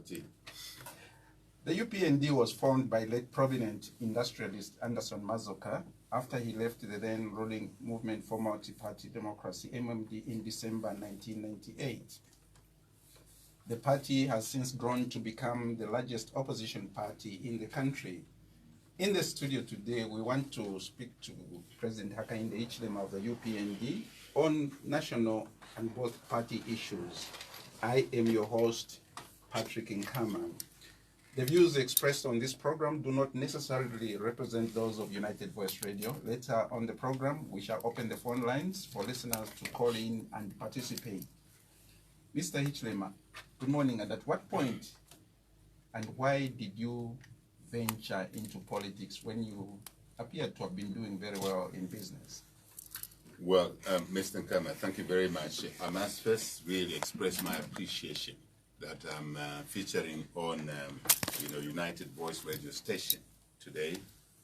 The UPND was formed by late prominent industrialist Anderson Mazoka after he left the then ruling Movement for Multi-Party Democracy, MMD, in December 1998. The party has since grown to become the largest opposition party in the country. In the studio today, we want to speak to President Hakainde Hichilema of the UPND on national and both party issues. I am your host, Patrick Nkama. The views expressed on this program do not necessarily represent those of United Voice Radio. Later on the program, we shall open the phone lines for listeners to call in and participate. Mr. Hichilema, good morning. And at what point and why did you venture into politics when you appear to have been doing very well in business? Well, Mr. Nkama, thank you very much. I must first really express my appreciation that I'm featuring on United Voice Radio station today.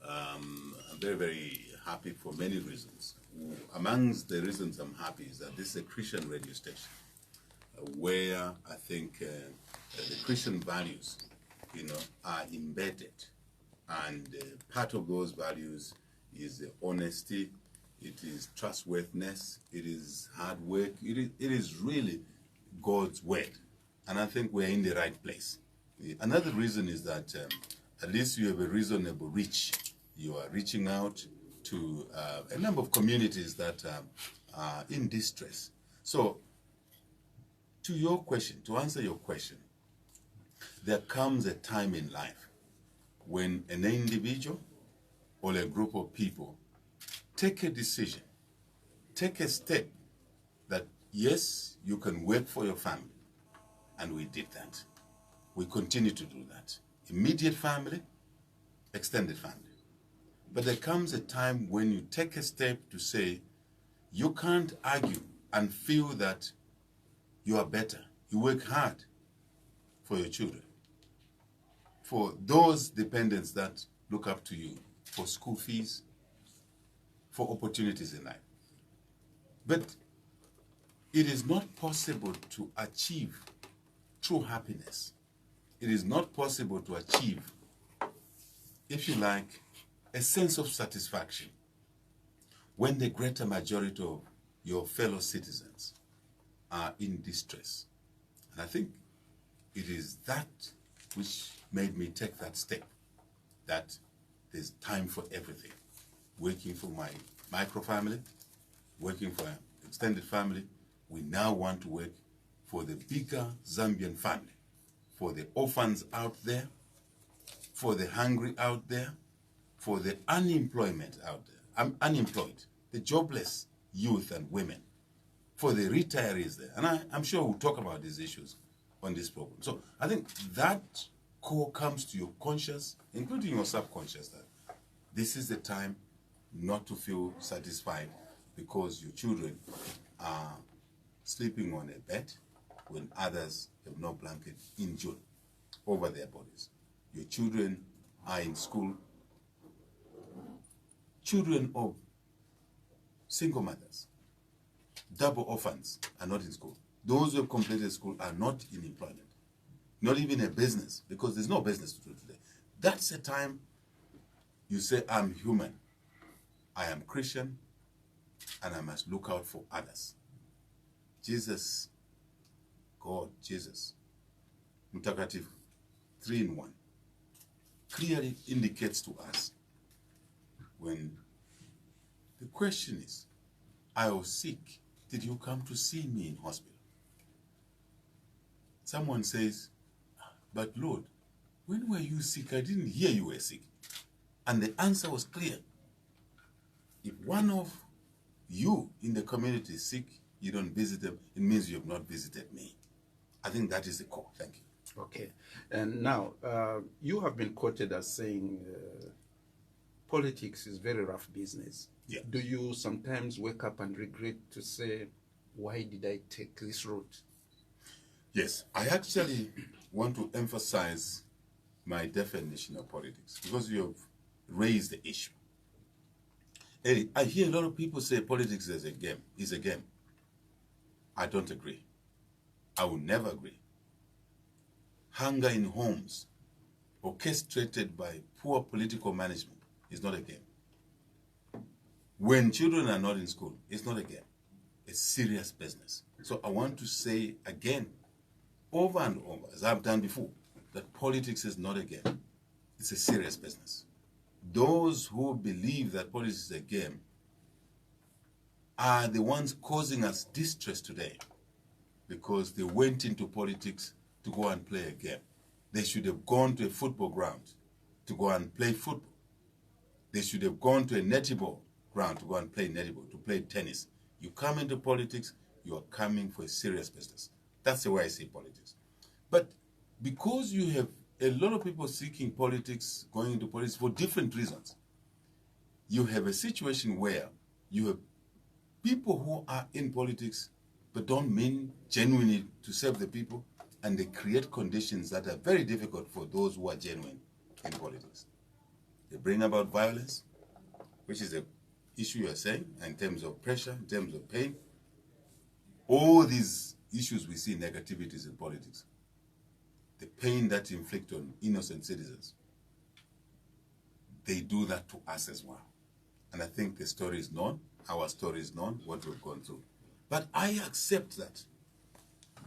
I'm very, very happy for many reasons. Amongst the reasons I'm happy is that this is a Christian radio station where I think the Christian values, are embedded, and part of those values is honesty, it is trustworthiness, it is hard work, it is really God's word. And I think we're in the right place. Another reason is that at least you have a reasonable reach. You are reaching out to a number of communities that are in distress. So, to answer your question, there comes a time in life when an individual or a group of people take a decision, take a step that, yes, you can work for your family. And we did that. We continue to do that. Immediate family, extended family. But there comes a time when you take a step to say, you can't argue and feel that you are better. You work hard for your children, for those dependents that look up to you, for school fees, for opportunities in life. But it is not possible to achieve true happiness. It is not possible to achieve, if you like, a sense of satisfaction when the greater majority of your fellow citizens are in distress. And I think it is that which made me take that step, that there's time for everything. Working for my micro family, working for an extended family, we now want to work for the bigger Zambian family, for the orphans out there, for the hungry out there, for the unemployed out there, the jobless youth and women, for the retirees there. And I'm sure we'll talk about these issues on this program. So I think that core comes to your conscious, including your subconscious, that this is the time not to feel satisfied because your children are sleeping on a bed when others have no blanket in June over their bodies. Your children are in school. Children of single mothers, double orphans are not in school. Those who have completed school are not in employment, not even a business, because there's no business to do today. That's a time you say, I'm human, I am Christian, and I must look out for others. Jesus, God, Jesus, Mtakatifu, 3 in 1, clearly indicates to us when the question is, I was sick, did you come to see me in hospital? Someone says, but Lord, when were you sick? I didn't hear you were sick. And the answer was clear. If one of you in the community is sick, you don't visit them, it means you have not visited me. I think that is the core. Thank you. Okay. And now, you have been quoted as saying politics is very rough business. Yeah. Do you sometimes wake up and regret to say, why did I take this route? Yes, I actually want to emphasize my definition of politics because you have raised the issue. Eddie, I hear a lot of people say politics is a game. I don't agree. I will never agree. hunger in homes, orchestrated by poor political management, is not a game. When children are not in school, it's not a game. It's serious business. So I want to say again, over and over, as I've done before, that politics is not a game. It's a serious business. Those who believe that politics is a game are the ones causing us distress today, because they went into politics to go and play a game. They should have gone to a football ground to go and play football. They should have gone to a netball ground to go and play netball, to play tennis. You come into politics, you are coming for a serious business. That's the way I see politics. But because you have a lot of people seeking politics, going into politics for different reasons, you have a situation where you have people who are in politics but don't mean genuinely to serve the people, and they create conditions that are very difficult for those who are genuine in politics. They bring about violence, which is an issue you are saying, in terms of pressure, in terms of pain. All these issues we see negativities in politics. The pain that inflict on innocent citizens, they do that to us as well. And I think the story is known, our story is known, what we've gone through. But I accept that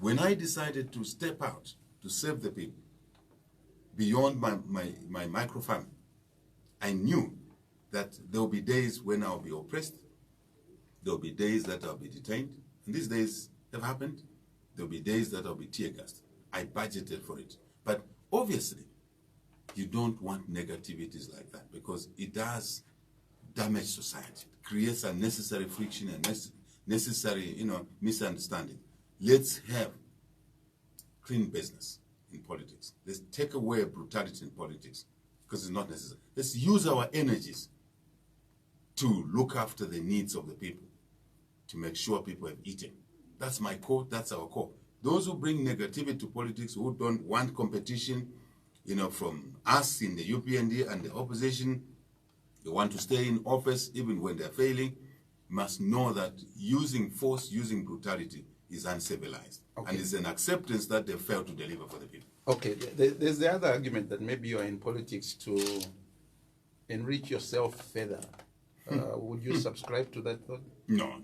when I decided to step out to serve the people beyond my micro-family, I knew that there will be days when I'll be oppressed, there will be days that I'll be detained, and these days have happened. There will be days that I'll be tear-gassed. I budgeted for it. But obviously, you don't want negativities like that, because it does damage society. It creates unnecessary friction and necessary, misunderstanding. Let's have clean business in politics. Let's take away brutality in politics, because it's not necessary. Let's use our energies to look after the needs of the people, to make sure people have eaten. That's my core, that's our core. Those who bring negativity to politics, who don't want competition, from us in the UPND and the opposition, they want to stay in office even when they're failing, must know that using force, using brutality is uncivilized. Okay. And it's an acceptance that they failed to deliver for the people. Okay, there's the other argument that maybe you're in politics to enrich yourself further. Would you subscribe to that thought? No.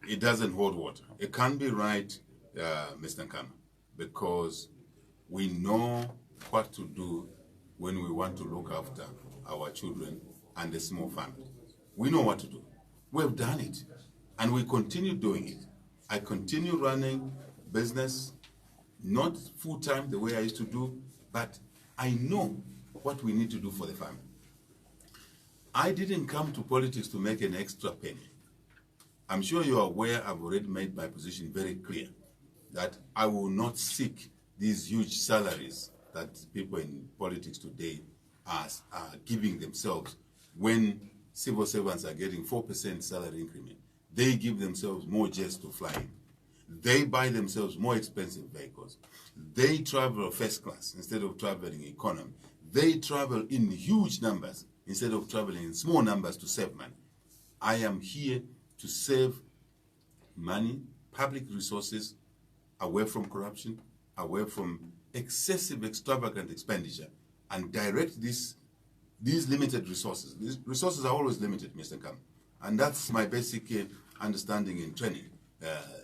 It doesn't hold water. It can't be right, Mr. Nkana, because we know what to do when we want to look after our children and a small family. We know what to do. We've done it, and we continue doing it. I continue running business, not full-time the way I used to do, but I know what we need to do for the family. I didn't come to politics to make an extra penny. I'm sure you are aware I've already made my position very clear, that I will not seek these huge salaries that people in politics today are giving themselves when civil servants are getting 4% salary increment. They give themselves more jets to fly in. They buy themselves more expensive vehicles. They travel first class instead of traveling economy. They travel in huge numbers instead of traveling in small numbers to save money. I am here to save money, public resources, away from corruption, away from excessive, extravagant expenditure, and direct these limited resources. These resources are always limited, Mr. Nkana, and that's my basic understanding in training.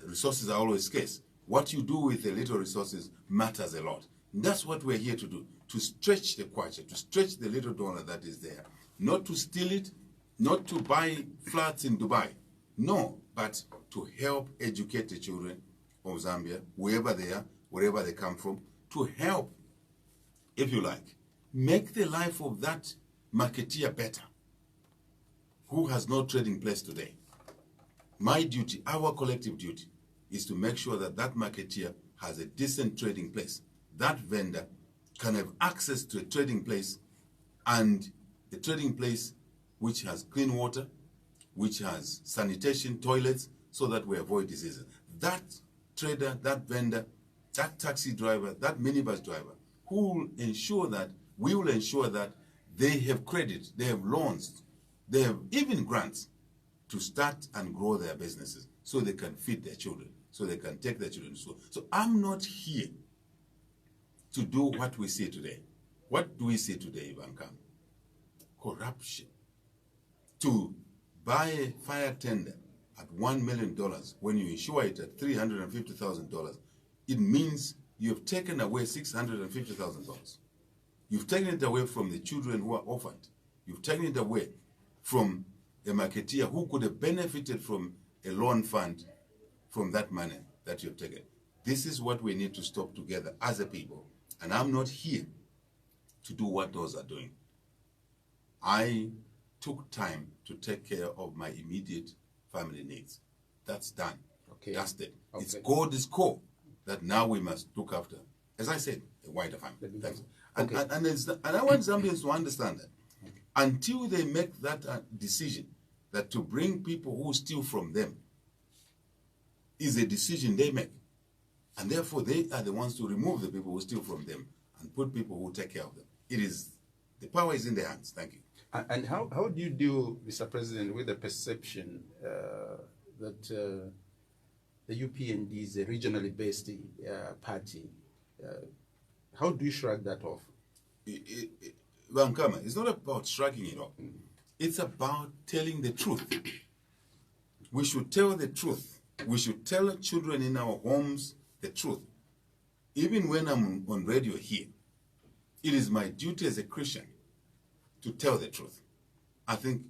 Resources are always scarce. What you do with the little resources matters a lot. And that's what we're here to do, to stretch the kwacha, to stretch the little dollar that is there. Not to steal it, not to buy flats in Dubai. No, but to help educate the children of Zambia, wherever they are, wherever they come from, to help, if you like, make the life of that marketeer better, who has no trading place today. My duty, our collective duty, is to make sure that that marketeer has a decent trading place. That vendor can have access to a trading place, and a trading place which has clean water, which has sanitation, toilets, so that we avoid diseases. That trader, that vendor, that taxi driver, that minibus driver, who will ensure that, we will ensure that they have credit, they have loans, they have even grants to start and grow their businesses so they can feed their children, so they can take their children to school. So I'm not here to do what we see today. What do we see today, Bankam? Corruption. To buy a fire tender at $1 million when you insure it at $350,000, it means you have taken away $650,000. You've taken it away from the children who are orphaned. You've taken it away from a marketeer who could have benefited from a loan fund from that money that you've taken. This is what we need to stop together as a people. And I'm not here to do what those are doing. I took time to take care of my immediate family needs. That's done. Okay. That's it. Okay. It's God's call that now we must look after, as I said, a wider family. Thanks. And, Okay. and I want Zambians to understand that. Until they make that decision, that to bring people who steal from them is a decision they make. And therefore, they are the ones to remove the people who steal from them and put people who take care of them. It is, the power is in their hands. Thank you. And how do you deal, Mr. President, with the perception that the UPND is a regionally based party? How do you shrug that off? Bankama, it's not about shrugging it off. It's about telling the truth. We should tell the truth. We should tell children in our homes the truth. Even when I'm on radio here, it is my duty as a Christian to tell the truth. I think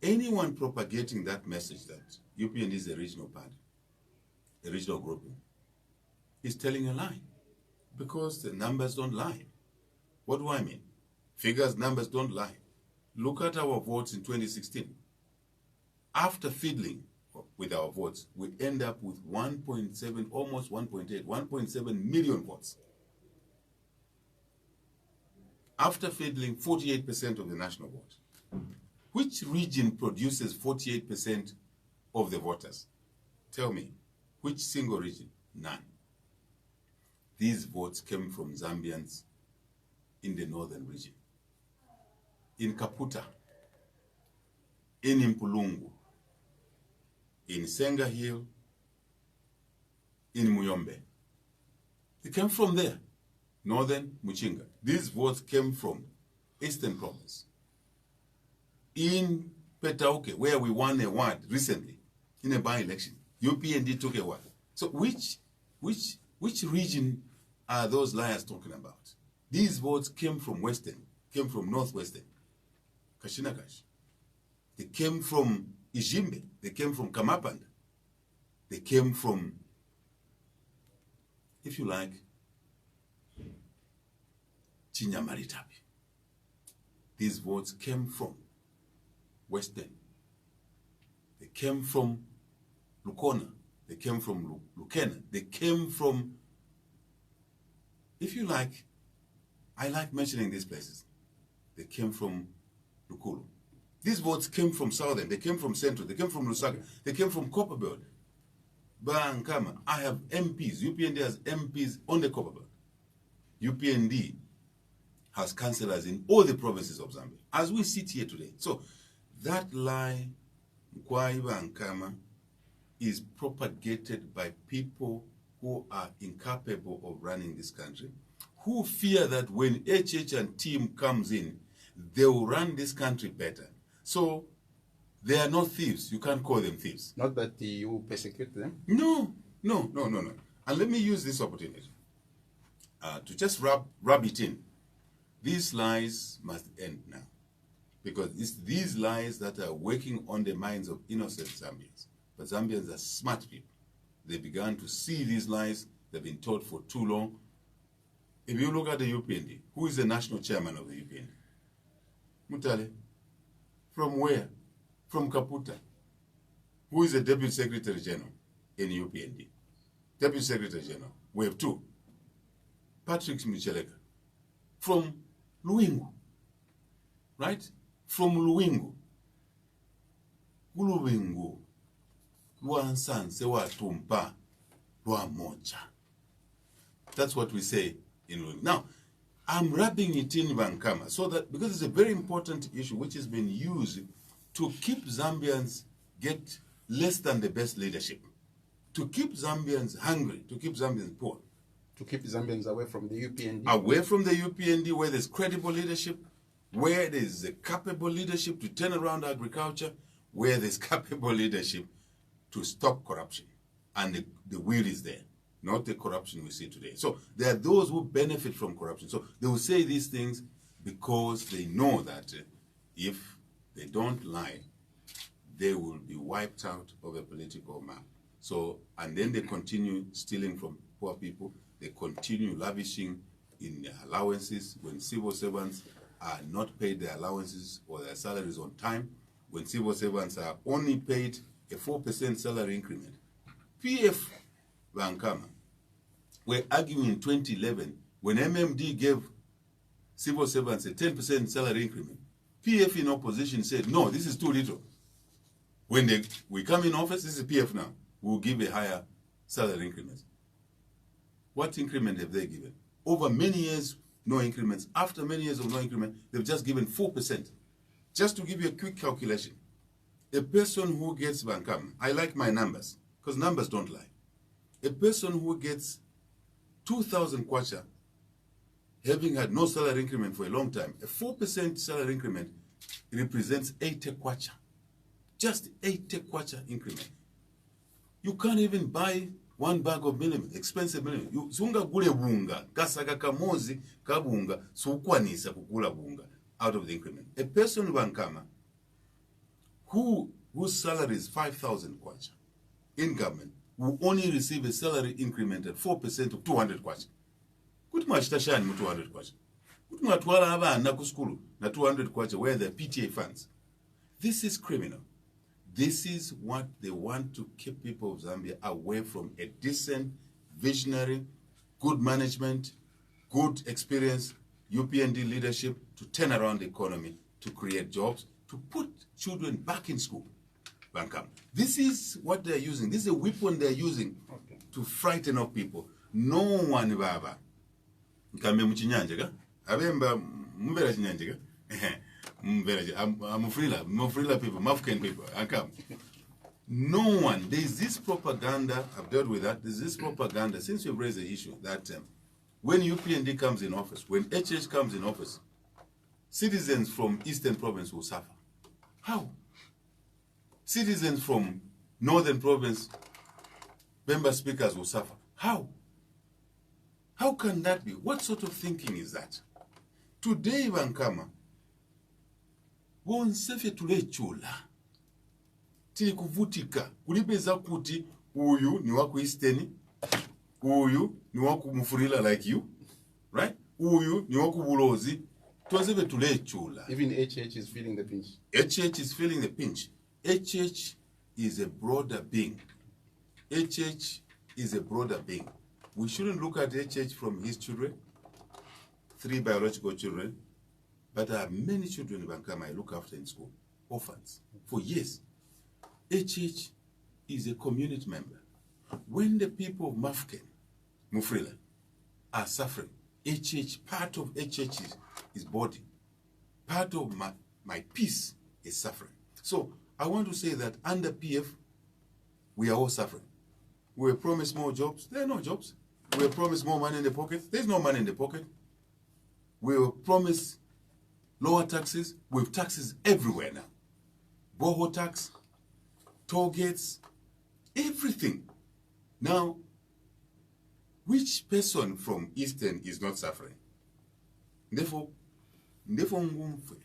anyone propagating that message that UPND is a regional party, a regional grouping, is telling a lie, because the numbers don't lie. What do I mean? Figures, numbers don't lie. Look at our votes in 2016. After fiddling with our votes, we end up with 1.7, almost 1.8, 1.7 million votes. After fiddling 48% of the national vote. Which region produces 48% of the voters? Tell me, which single region? None. These votes came from Zambians in the northern region. In Kaputa, in Impulungu, in Senga Hill, in Muyombe. They came from there, northern Muchinga. These votes came from Eastern Province. In Petauke, where we won a ward recently, in a by-election, UPND took a ward. So which region are those liars talking about? These votes came from Western, came from Northwestern, Kashinakash. They came from Ijimbe, they came from Kamapanda, they came from, if you like, Chinyamaritapi. These votes came from Western. They came from Lukona. They came from Lukena. They came from, if you like, I like mentioning these places. They came from Lukulu. These votes came from Southern. They came from Central. They came from Lusaka. They came from Copperbelt. Bankama. I have MPs. UPND has MPs on the Copperbelt. UPND has councillors in all the provinces of Zambia, as we sit here today. So that lie, Kwaiba Nkama, is propagated by people who are incapable of running this country, who fear that when HH and team comes in, they will run this country better. So they are not thieves. You can't call them thieves. Not that you persecute them? No. And let me use this opportunity to just rub it in. These lies must end now, because it's these lies that are working on the minds of innocent Zambians. But Zambians are smart people. They began to see these lies. They've been taught for too long. If you look at the UPND, who is the national chairman of the UPND? Mutale. From where? From Kaputa. Who is the deputy secretary general in UPND? Deputy secretary general. We have two. Patrick Micheleka. From Luingu. Right? From Luingu. Luingu. Luansanse wa tumpa. Luamoja. That's what we say in Luingu. Now, I'm wrapping it in Bankama so that, because it's a very important issue which has been used to keep Zambians get less than the best leadership, to keep Zambians hungry, to keep Zambians poor, to keep Zambians away from the UPND? Away from the UPND, where there's credible leadership, where there's a capable leadership to turn around agriculture, where there's capable leadership to stop corruption. And the will is there, not the corruption we see today. So there are those who benefit from corruption. So they will say these things because they know that if they don't lie, they will be wiped out of a political map. So, and then they continue stealing from poor people. They continue lavishing in their allowances when civil servants are not paid their allowances or their salaries on time, when civil servants are only paid a 4% salary increment. PF Vankama were arguing in 2011 when MMD gave civil servants a 10% salary increment. PF in opposition said, no, this is too little. When we come in office, this is PF now, we'll give a higher salary increment. What increment have they given? Over many years, no increments. After many years of no increment, they've just given 4%. Just to give you a quick calculation, a person who gets Vankama, I like my numbers, because numbers don't lie. A person who gets 2,000 kwacha, having had no salary increment for a long time, a 4% salary increment represents 80 kwacha. Just 80 kwacha increment. You can't even buy one bag of millet, expensive millet. You sunga gule bunga, kasaka kamozi kabunga, sukwanisa kukula bunga out of the increment. A person Vankama whose salary is 5,000 kwacha in government will only receive a salary increment at 4% of 200 kwacha. Kuti mwachitashani mu 200 kwacha. Kuti mwatwala abana ku skulu na 200 kwacha where the PTA funds. This is criminal. This is what they want to keep people of Zambia away from a decent, visionary, good management, good experience, UPND leadership to turn around the economy, to create jobs, to put children back in school. Bankam. This is what they're using. This is a weapon they're using to frighten off people. No one, baba. Nkame mchinyanja abemba mbera chinyanja I'm Mufrila people, Mafken people. I come. No one. There's this propaganda. I've dealt with that. There's this propaganda since you've raised the issue that when UPND comes in office, when HH comes in office, citizens from Eastern Province will suffer. How? Citizens from Northern Province, member speakers will suffer. How? How can that be? What sort of thinking is that? Today, Vankama, bonsefe tulechula tili kuvutika kulipeza kuti uyu ni waku Eastern, uyu ni waku Mufurila like you, right? Uyu ni waku Bulozi, tuwasefe tulechula. Even HH is feeling the pinch. HH is feeling the pinch. HH is a broader being. HH is a broader being. We shouldn't look at HH from his children, 3 biological children, but I have many children in Vankama I look after in school, orphans, for years. HH is a community member. When the people of Mafken, Mufrila, are suffering, HH, part of HH is body. Part of my peace is suffering. So I want to say that under PF, we are all suffering. We were promised more jobs. There are no jobs. We were promised more money in the pocket. There's no money in the pocket. We were promised lower taxes. We have taxes everywhere now. Boho tax, toll gates, everything. Now, which person from Eastern is not suffering? Therefore, ngumfe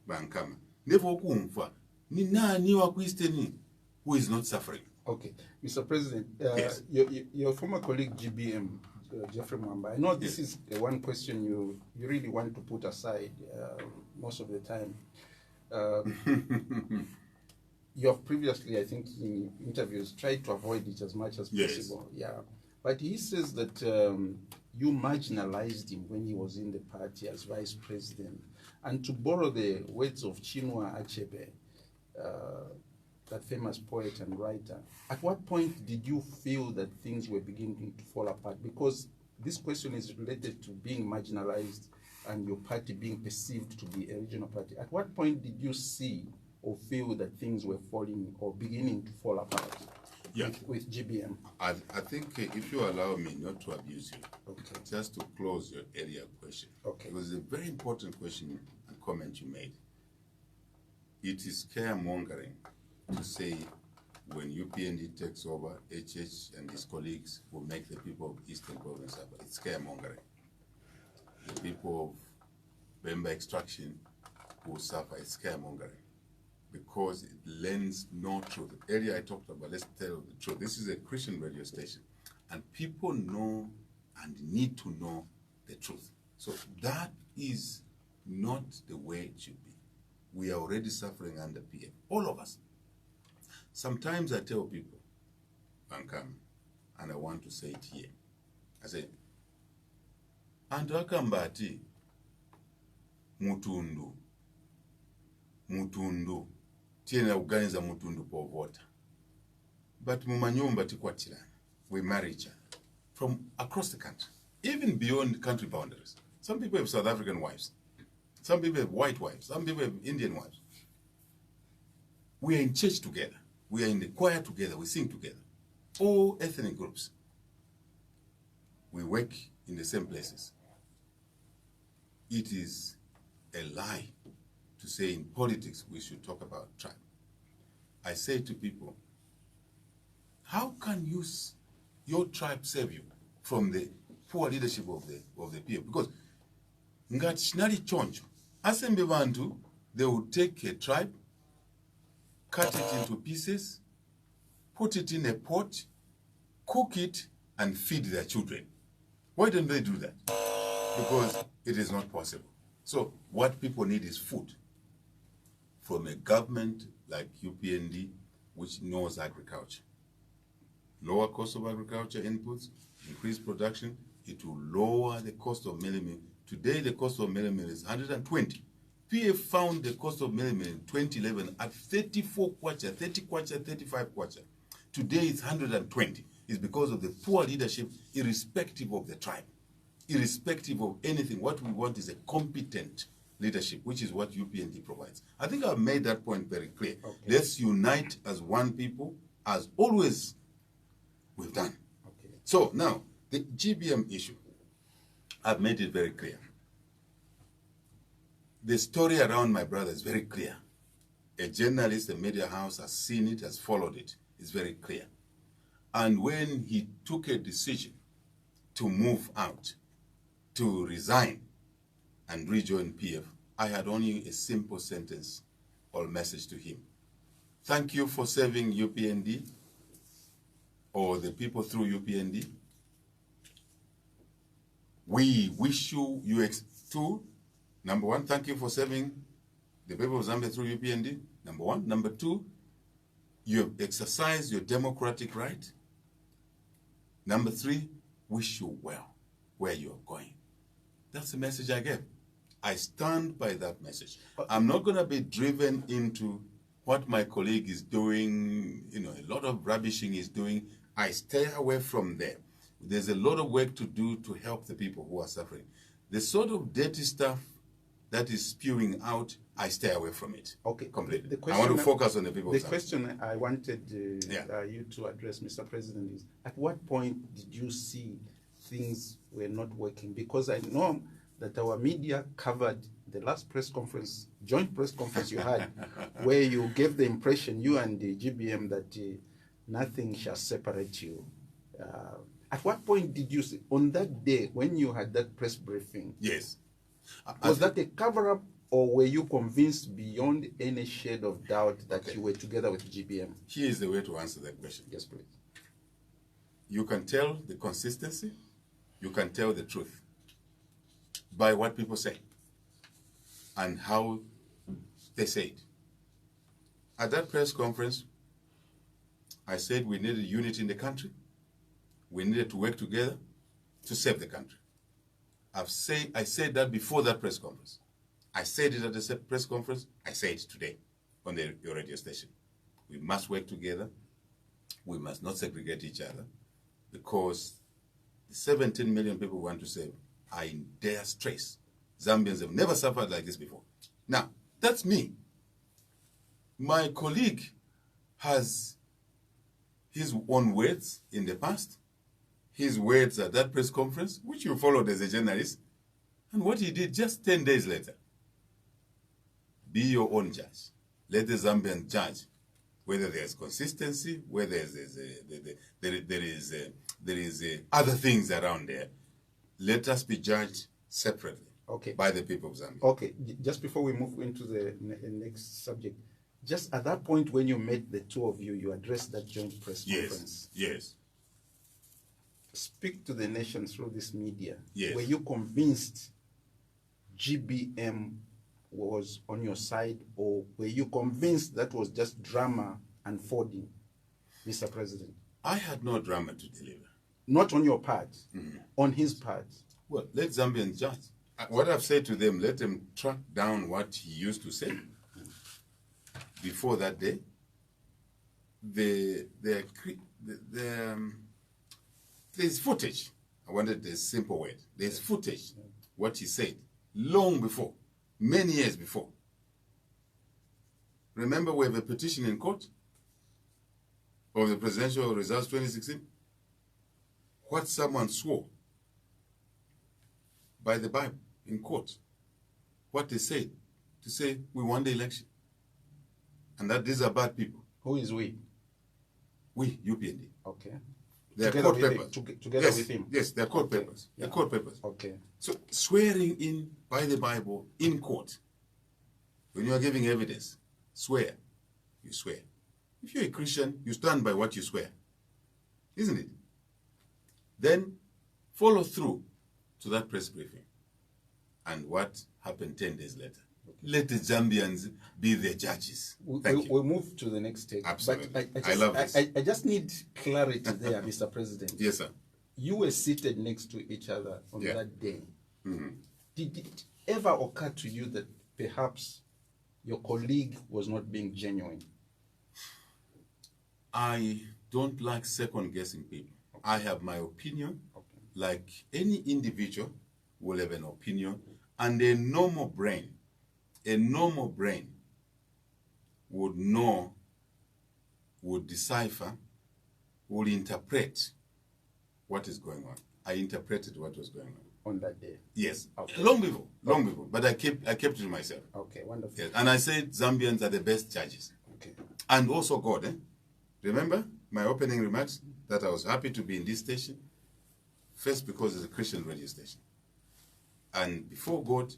Bankama. Therefore, kumfa ni nani wa Eastern who is not suffering? Okay, Mr. President, yes. your former colleague GBM, Jeffrey Mwamba, I know this is one question you really want to put aside most of the time. You have previously, I think, in interviews, tried to avoid it as much as possible. Yeah, but he says that you marginalized him when he was in the party as vice president. And to borrow the words of Chinua Achebe, that famous poet and writer, at what point did you feel that things were beginning to fall apart? Because this question is related to being marginalized and your party being perceived to be a regional party. At what point did you see or feel that things were falling or beginning to fall apart? Yeah. with GBM? I think if you allow me not to abuse you, Okay. just to close your earlier question. Okay. It was a very important question and comment you made. It is scaremongering to say when UPND takes over, HH and his colleagues will make the people of Eastern Province suffer. It's scaremongering. The people of Bemba extraction will suffer. It's scaremongering because it lends no truth. The area I talked about, let's tell the truth. This is a Christian radio station, and people know and need to know the truth. So that is not the way it should be. We are already suffering under PF, all of us. Sometimes I tell people, Ankam, and I want to say it here. I say, Antu akambati mutundu tiena kuganiza mutundu povota, but mumanyumba tikwatirana, we marry each other from across the country, even beyond country boundaries. Some people have South African wives, some people have white wives, some people have Indian wives. We are in church together, we are in the choir together, we sing together, all ethnic groups. We work in the same places. It is a lie to say in politics we should talk about tribe. I say to people, how can your tribe save you from the poor leadership of the people? Because ngati chinali choncho, asembe bantu, they would take a tribe, cut it into pieces, put it in a pot, cook it, and feed their children. Why don't they do that? Because it is not possible. So what people need is food from a government like UPND, which knows agriculture. Lower cost of agriculture inputs, increased production, it will lower the cost of milling. Today, the cost of milling is 120. PF found the cost of milling in 2011 at 34 kwacha, 30 kwacha, 35 kwacha. Today, it's 120. It's because of the poor leadership, irrespective of the tribe, irrespective of anything. What we want is a competent leadership, which is what UPND provides. I think I've made that point very clear. Okay. Let's unite as one people, as always we've done. Okay. So now, the GBM issue, I've made it very clear. The story around my brother is very clear. A journalist, a media house has seen it, has followed it. It's very clear. And when he took a decision to move out, to resign and rejoin PF, I had only a simple sentence or message to him. Thank you for serving UPND or the people through UPND. We wish you too. Number one, thank you for serving the people of Zambia through UPND. Number one. Number two, you have exercised your democratic right. Number three, wish you well where you're going. That's the message I gave. I stand by that message. I'm not going to be driven into what my colleague is doing, a lot of rubbishing he's doing. I stay away from there. There's a lot of work to do to help the people who are suffering. The sort of dirty stuff that is spewing out, I stay away from it. Okay, completely. I want to focus on the people. The question I wanted you to address, Mr. President, is at what point did you see things were not working? Because I know that our media covered the last press conference, joint press conference you had, where you gave the impression, you and the GBM, that nothing shall separate you. At what point did you see, on that day when you had that press briefing? Yes. Was that a cover-up, or were you convinced beyond any shade of doubt that you were together with GBM? Here is the way to answer that question. Yes, please. You can tell the consistency, you can tell the truth by what people say and how they say it. At that press conference, I said we needed unity in the country. We needed to work together to save the country. I said that before that press conference. I said it at the press conference. I say it today on your radio station. We must work together. We must not segregate each other, because the 17 million people we want to save are in dire stress. Zambians have never suffered like this before. Now, that's me. My colleague his own words in the past, his words at that press conference, which you followed as a journalist, and what he did just 10 days later. Be your own judge. Let the Zambians judge whether there's consistency, whether there is other things around there. Let us be judged separately by the people of Zambia. Okay, just before we move into the next subject, just at that point when you met the two of you, you addressed that joint press conference. Yes. Speak to the nation through this media. Yes. Were you convinced GBM was on your side, or were you convinced that was just drama unfolding, Mr. President? I had no drama to deliver. Not on your part, on his part. Well, let Zambians judge. What I've said to them, let them track down what he used to say. Before that day, there's footage. I wanted a simple word. There's footage, what he said, long before, many years before. Remember, we have a petition in court of the presidential results 2016. What someone swore by the Bible in court, what they said, to say we won the election, and that these are bad people. Who is we? We, UPND. Okay. They are court papers. Together with him? Yes, they are court papers. Yeah. They're court papers. Okay. So swearing in by the Bible in court, when you are giving evidence, swear. You swear. If you're a Christian, you stand by what you swear. Isn't it? Then follow through to that press briefing. And what happened 10 days later? Let the Zambians be the judges. We'll move to the next stage. Absolutely. But I love this. I just need clarity there, Mr. President. Yes, sir. You were seated next to each other on that day. Did it ever occur to you that perhaps your colleague was not being genuine? I don't like second-guessing people. I have my opinion, like any individual will have an opinion, and a normal brain would know, would decipher, would interpret what is going on. I interpreted what was going on. On that day? Yes, Okay. long before, but I kept it to myself. Okay, wonderful. Yes. And I said Zambians are the best judges. Okay. And also God, Remember my opening remarks that I was happy to be in this station? First, because it's a Christian radio station. And before God,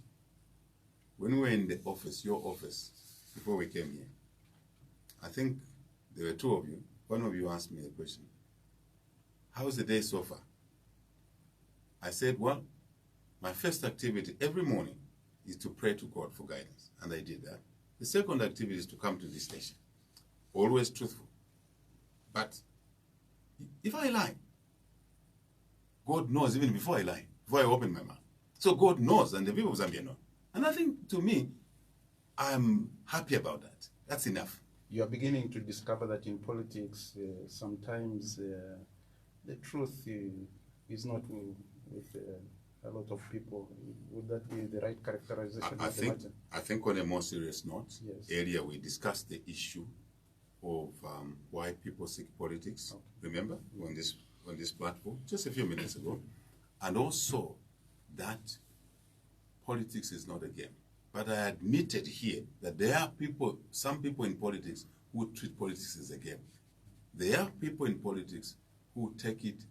when we were in the office, your office, before we came here, I think there were two of you. One of you asked me a question. How's the day so far? I said, well, my first activity every morning is to pray to God for guidance. And I did that. The second activity is to come to this station. Always truthful. But if I lie, God knows even before I lie, before I open my mouth. So God knows, and the people of Zambia know. And I think, to me, I'm happy about that. That's enough. You are beginning to discover that in politics, sometimes the truth is not with a lot of people. Would that be the right characterization of the matter? I think on a more serious note, yes. Earlier we discussed the issue of why people seek politics. Okay. Remember, on this platform, just a few minutes ago. And also that politics is not a game. But I admitted here that there are people, some people in politics who treat politics as a game. There are people in politics who take it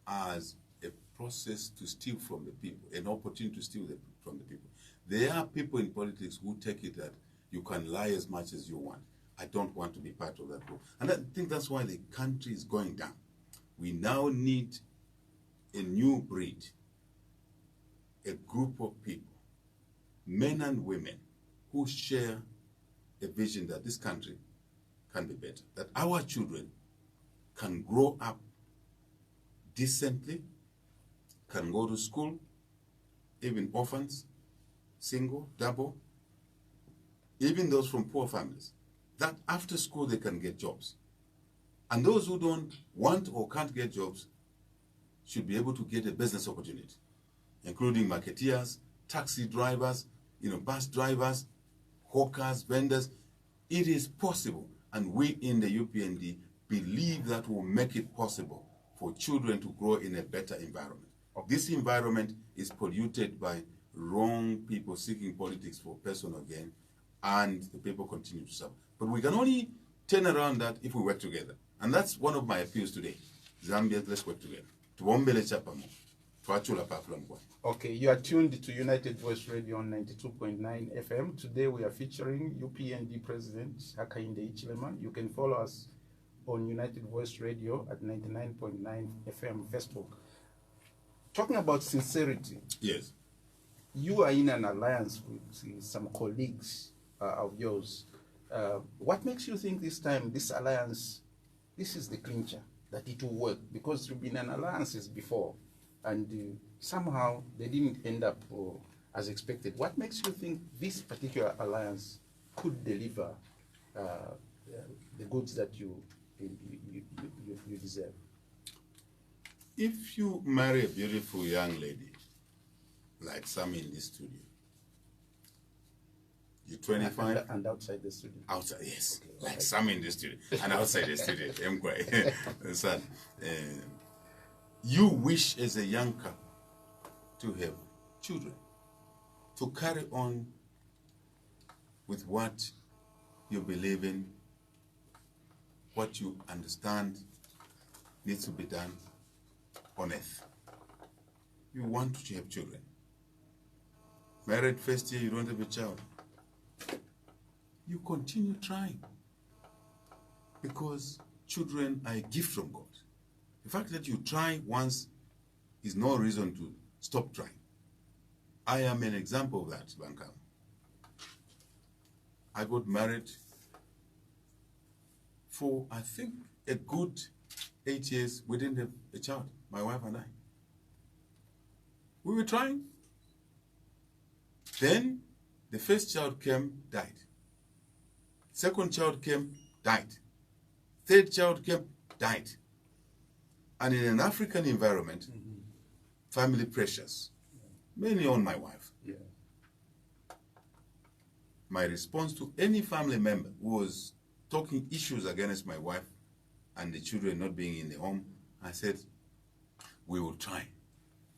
as a process to steal from the people, an opportunity to steal from the people. There are people in politics who take it that you can lie as much as you want. I don't want to be part of that group. And I think that's why the country is going down. We now need a new breed, a group of people, men and women, who share a vision that this country can be better, that our children can grow up decently, can go to school, even orphans, single, double, even those from poor families, that after school they can get jobs. And those who don't want or can't get jobs should be able to get a business opportunity, including marketeers, taxi drivers, bus drivers, hawkers, vendors. It is possible, and we in the UPND believe that will make it possible for children to grow in a better environment. This environment is polluted by wrong people seeking politics for personal gain, and the people continue to suffer. But we can only turn around that if we work together. And that's one of my appeals today. Zambia, let's work together. Okay, you are tuned to United Voice Radio on 92.9 FM. Today we are featuring UPND President Hakainde Hichilema. You can follow us on United Voice Radio at 99.9 FM Facebook. Talking about sincerity. Yes. You are in an alliance with some colleagues of yours. What makes you think this time, this alliance, this is the clincher, that it will work? Because you've been in alliances before, and somehow they didn't end up as expected. What makes you think this particular alliance could deliver the goods that you deserve? If you marry a beautiful young lady, like some in this studio, you're 25. And outside the studio? Outside, yes. Okay, like right. some in the studio. And outside the studio. Son, you wish as a young couple to have children, to carry on with what you believe in, what you understand needs to be done on earth. You want to have children. Married first year, you don't have a child. You continue trying, because children are a gift from God. The fact that you try once is no reason to stop trying. I am an example of that, Bankam. I got married for, I think, a good 8 years. We didn't have a child, my wife and I. We were trying. Then the first child came, died. Second child came, died. Third child came, died. And in an African environment, family pressures, mainly on my wife. Yeah. My response to any family member who was talking issues against my wife and the children not being in the home, I said, we will try.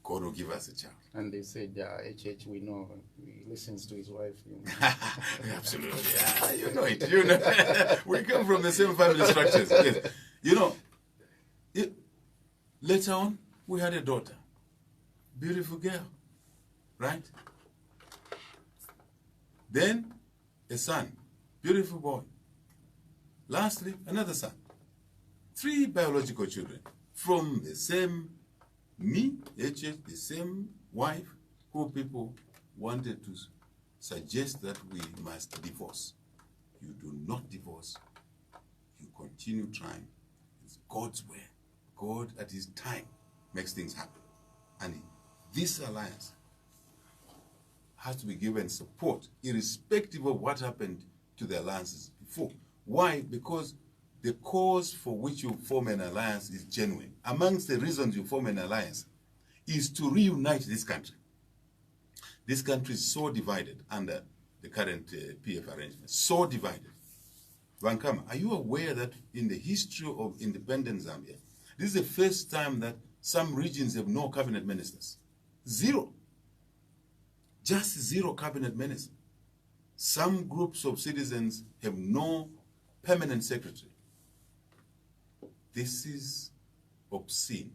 God will give us a child. And they said, HH, we know, he listens to his wife. Absolutely. Yeah, you know it. You know. We come from the same family structures. Yes. You know, later on, we had a daughter. Beautiful girl. Right? Then, a son. Beautiful boy. Lastly, another son. 3 biological children from the same me, HH, the same wife, who people wanted to suggest that we must divorce. You do not divorce. You continue trying. It's God's way. God, at his time, makes things happen. And this alliance has to be given support, irrespective of what happened to the alliances before. Why? Because the cause for which you form an alliance is genuine. Amongst the reasons you form an alliance is to reunite this country. This country is so divided under the current PF arrangement, so divided. Vankama, are you aware that in the history of independent Zambia, this is the first time that some regions have no cabinet ministers? 0. Just 0 cabinet ministers. Some groups of citizens have no permanent secretary. This is obscene.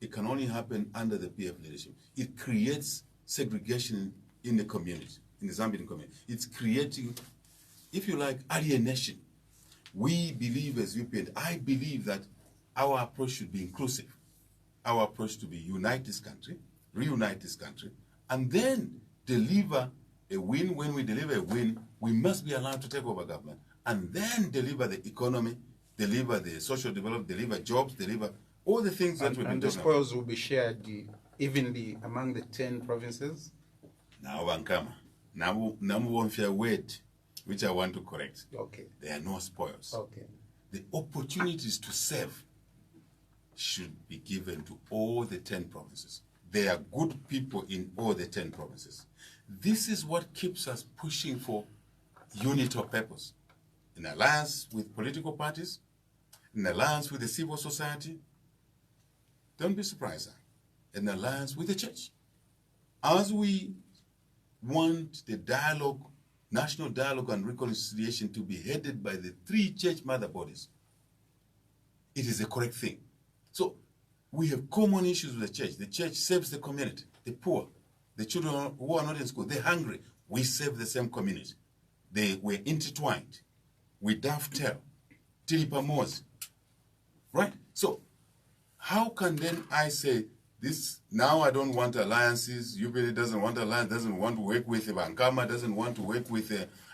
It can only happen under the PF leadership. It creates segregation in the community, in the Zambian community. It's creating, if you like, alienation. We believe as UPND, I believe that our approach should be inclusive. Our approach to be unite this country, reunite this country, and then deliver a win. When we deliver a win, we must be allowed to take over government, and then deliver the economy, deliver the social development, deliver jobs, deliver all the things that we've been talking about. And the spoils will be shared evenly among the 10 provinces? Now, Vankama, now one fair word, which I want to correct. Okay. There are no spoils. Okay. The opportunities to serve should be given to all the 10 provinces. There are good people in all the 10 provinces. This is what keeps us pushing for unity of purpose. An alliance with political parties, an alliance with the civil society. Don't be surprised, sir. An alliance with the church. As we want the dialogue, national dialogue and reconciliation to be headed by the three church mother bodies, it is a correct thing. So we have common issues with the church. The church serves the community, the poor, the children who are not in school, the hungry. We serve the same community. They were intertwined. We dovetail. Tilipamosi. Right? So how can then I say this, now I don't want alliances, UPD doesn't want alliance, doesn't want to work with Bankama, doesn't want to work with,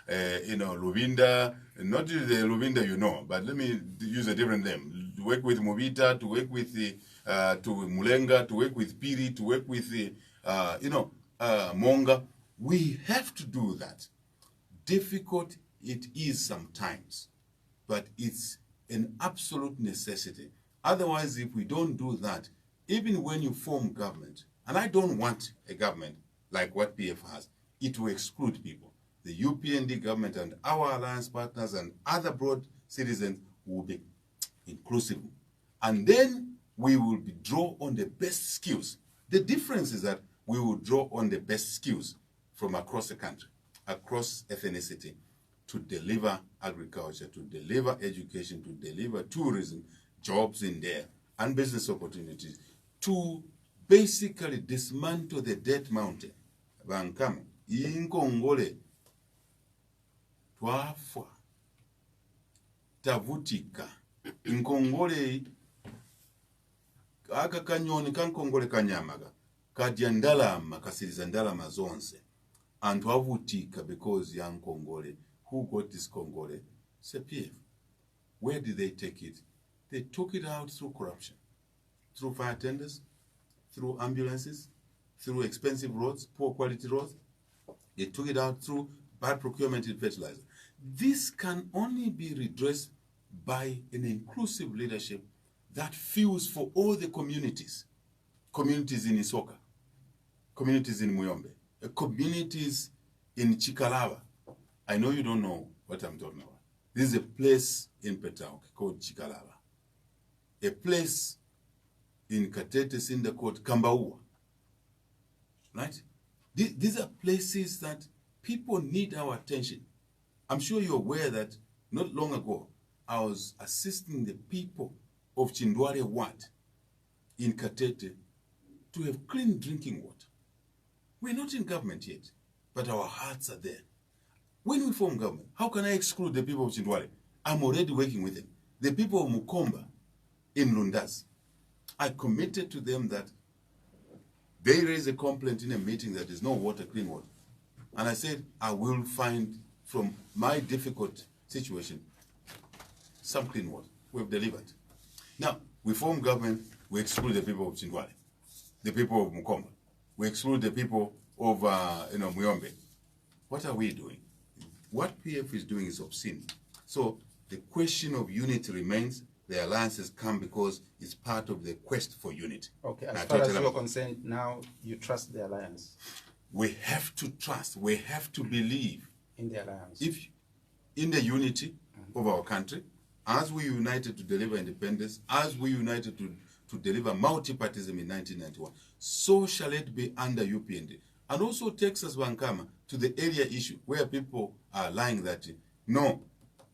Luvinda, not the Luvinda but let me use a different name. To work with Movita, to work with to Mulenga, to work with Piri, to work with Monga. We have to do that. Difficult it is sometimes, but it's an absolute necessity. Otherwise, if we don't do that, even when you form government, and I don't want a government like what PF has, it will exclude people. The UPND government and our alliance partners and other broad citizens will be inclusive. And then we will draw on the best skills. The difference is that we will draw on the best skills from across the country, across ethnicity, to deliver agriculture, to deliver education, to deliver tourism, jobs in there, and business opportunities, to basically dismantle the debt mountain. Bankama, inkongole, twafwa, tavutika, inkongole, aka kanyoni kankongole kanyamaga, kadya ndalama kasiriza ndalama zonse, and twavutika because young Congole. Who got this Congole? CPF. Where did they take it? They took it out through corruption, through fire tenders, through ambulances, through expensive roads, poor quality roads. They took it out through bad procurement in fertilizer. This can only be redressed by an inclusive leadership that feels for all the communities. Communities in Isoka, communities in Muyombe, communities in Chikalaba. I know you don't know what I'm talking about. This is a place in Petauke called Chikalaba. A place in Katete Sinda called Kambaua. Right? These are places that people need our attention. I'm sure you're aware that not long ago, I was assisting the people of Chindwale Ward in Katete to have clean drinking water. We're not in government yet, but our hearts are there. When we form government, how can I exclude the people of Chindwale? I'm already working with them. The people of Mukomba in Lundas, I committed to them that they raise a complaint in a meeting that there's no water, clean water. And I said, I will find from my difficult situation some clean water. We've delivered. Now, we form government, we exclude the people of Chindwale, the people of Mukomba. We exclude the people of Muyombe. What are we doing? What PF is doing is obscene. So the question of unity remains. The alliances come because it's part of the quest for unity. Okay, as far as you're concerned, now you trust the alliance? We have to trust, we have to believe. In the alliance? In the unity of our country, as we united to deliver independence, as we united to deliver multipartism in 1991, so shall it be under UPND. And also takes us, Bankama, to the area issue where people are lying that, no,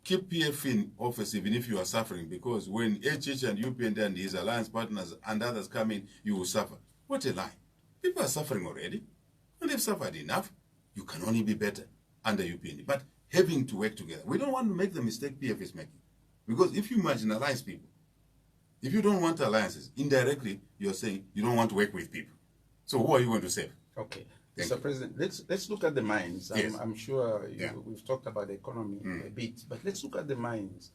keep PF in office even if you are suffering, because when HH and UPND and his alliance partners and others come in, you will suffer. What a lie. People are suffering already, and they've suffered enough. You can only be better under UPND. But having to work together. We don't want to make the mistake PF is making. Because if you marginalize people, if you don't want alliances, indirectly you're saying you don't want to work with people. So who are you going to save? Okay. Mr. President, let's look at the mines. Yes. I'm sure we've talked about the economy a bit, but let's look at the mines.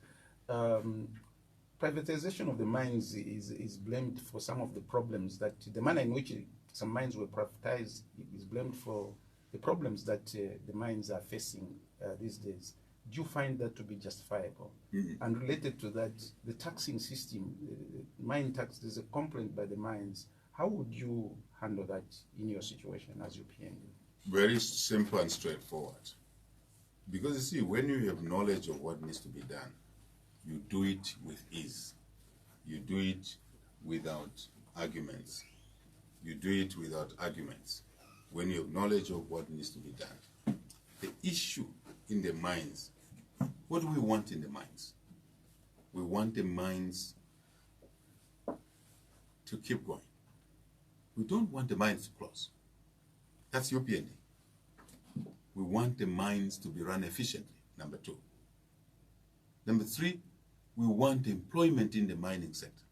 Privatization of the mines is blamed for some of the problems that the manner in which some mines were privatized is blamed for the problems that the mines are facing these days. Do you find that to be justifiable? And related to that, the taxing system, mine tax, there's a complaint by the mines. How would you handle that in your situation as UPND? Very simple and straightforward. Because you see, when you have knowledge of what needs to be done, you do it with ease. You do it without arguments. You do it without arguments. When you have knowledge of what needs to be done. The issue in the mines, what do we want in the mines? We want the mines to keep going. We don't want the mines to close. That's UPND. We want the mines to be run efficiently, number 2. Number 3, we want employment in the mining sector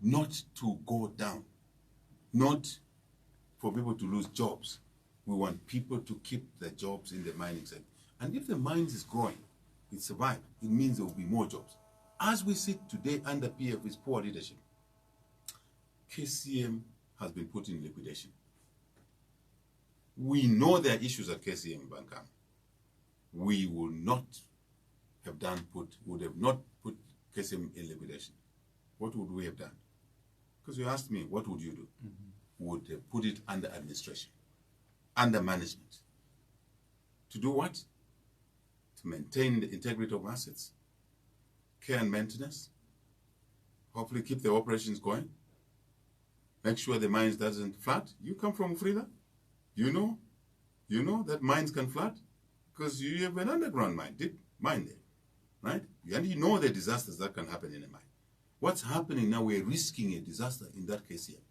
not to go down, not for people to lose jobs. We want people to keep their jobs in the mining sector. And if the mines is growing, it survives, it means there will be more jobs. As we sit today under PF with poor leadership, KCM has been put in liquidation. We know there are issues at KCM in Bankama. We would not have not put KCM in liquidation. What would we have done? Because you asked me, what would you do? We would have put it under administration, under management. To do what? To maintain the integrity of assets, care and maintenance, hopefully keep the operations going, make sure the mines doesn't flood. You come from Frida, you know that mines can flood because you have an underground deep mine there, right? And you know the disasters that can happen in a mine. What's happening now, we're risking a disaster in that case here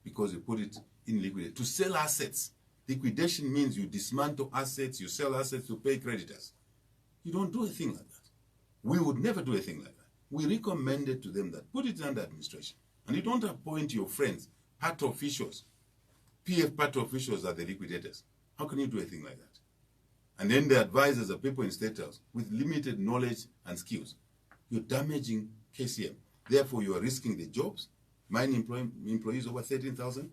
because we put it in liquidation. To sell assets, liquidation means you dismantle assets, you sell assets to pay creditors. You don't do a thing like that. We would never do a thing like that. We recommended to them that put it under administration. And you don't appoint your friends, party officials, PF party officials are the liquidators. How can you do a thing like that? And then the advisors are people in State House with limited knowledge and skills. You're damaging KCM. Therefore, you are risking the jobs. Mine employees, over 13,000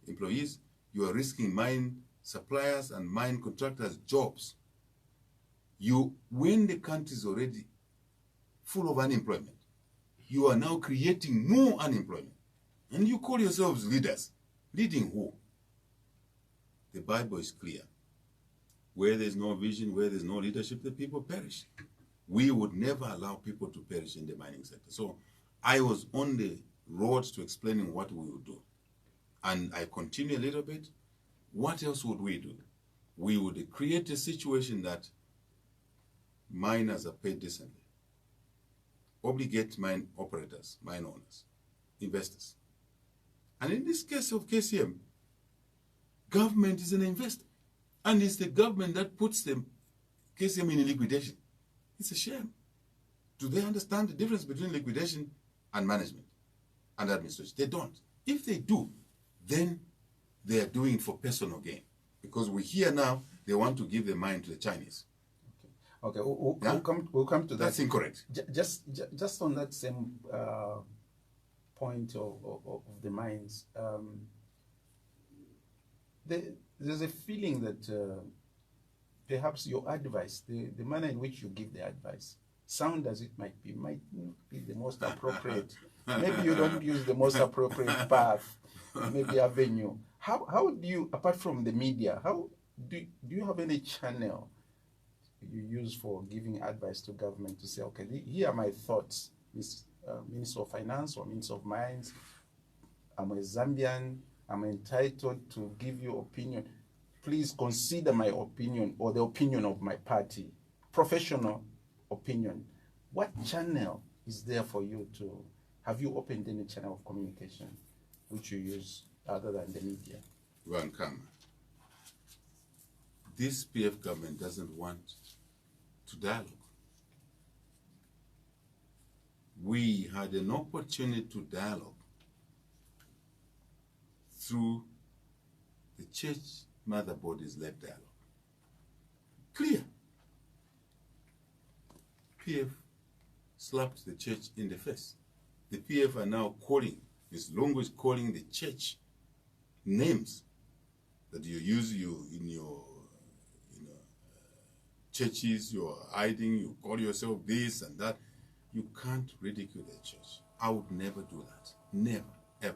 employees. You are risking mine suppliers and mine contractors' jobs. When the country is already full of unemployment, you are now creating more unemployment. And you call yourselves leaders. Leading who? The Bible is clear. Where there's no vision, where there's no leadership, the people perish. We would never allow people to perish in the mining sector. So I was on the road to explaining what we would do. And I continue a little bit. What else would we do? We would create a situation that miners are paid decently. Obligate mine operators, mine owners, investors. And in this case of KCM, government is an investor. And it's the government that puts them, KCM in liquidation. It's a shame. Do they understand the difference between liquidation and management and administration? They don't. If they do, then they are doing it for personal gain. Because we hear now they want to give the mine to the Chinese. Okay, we'll come to that. That's incorrect. Just on that same point of the mines, there's a feeling that perhaps your advice, the manner in which you give the advice, sound as it might not be the most appropriate. Maybe you don't use the most appropriate path, maybe avenue. How do you, apart from the media, how do you have any channel you use for giving advice to government to say, okay, here are my thoughts, Minister of Finance or Minister of Mines, I'm a Zambian, I'm entitled to give you opinion. Please consider my opinion or the opinion of my party, professional opinion. What channel is there for you to, have you opened any channel of communication which you use other than the media? Wankama, this PF government doesn't want to dialogue. We had an opportunity to dialogue through the church mother bodies led dialogue. Clear. PF slapped the church in the face. The PF are now calling, Ms. Longo is calling the church names that you use in your churches, you're hiding, you call yourself this and that. You can't ridicule the church. I would never do that. Never, ever.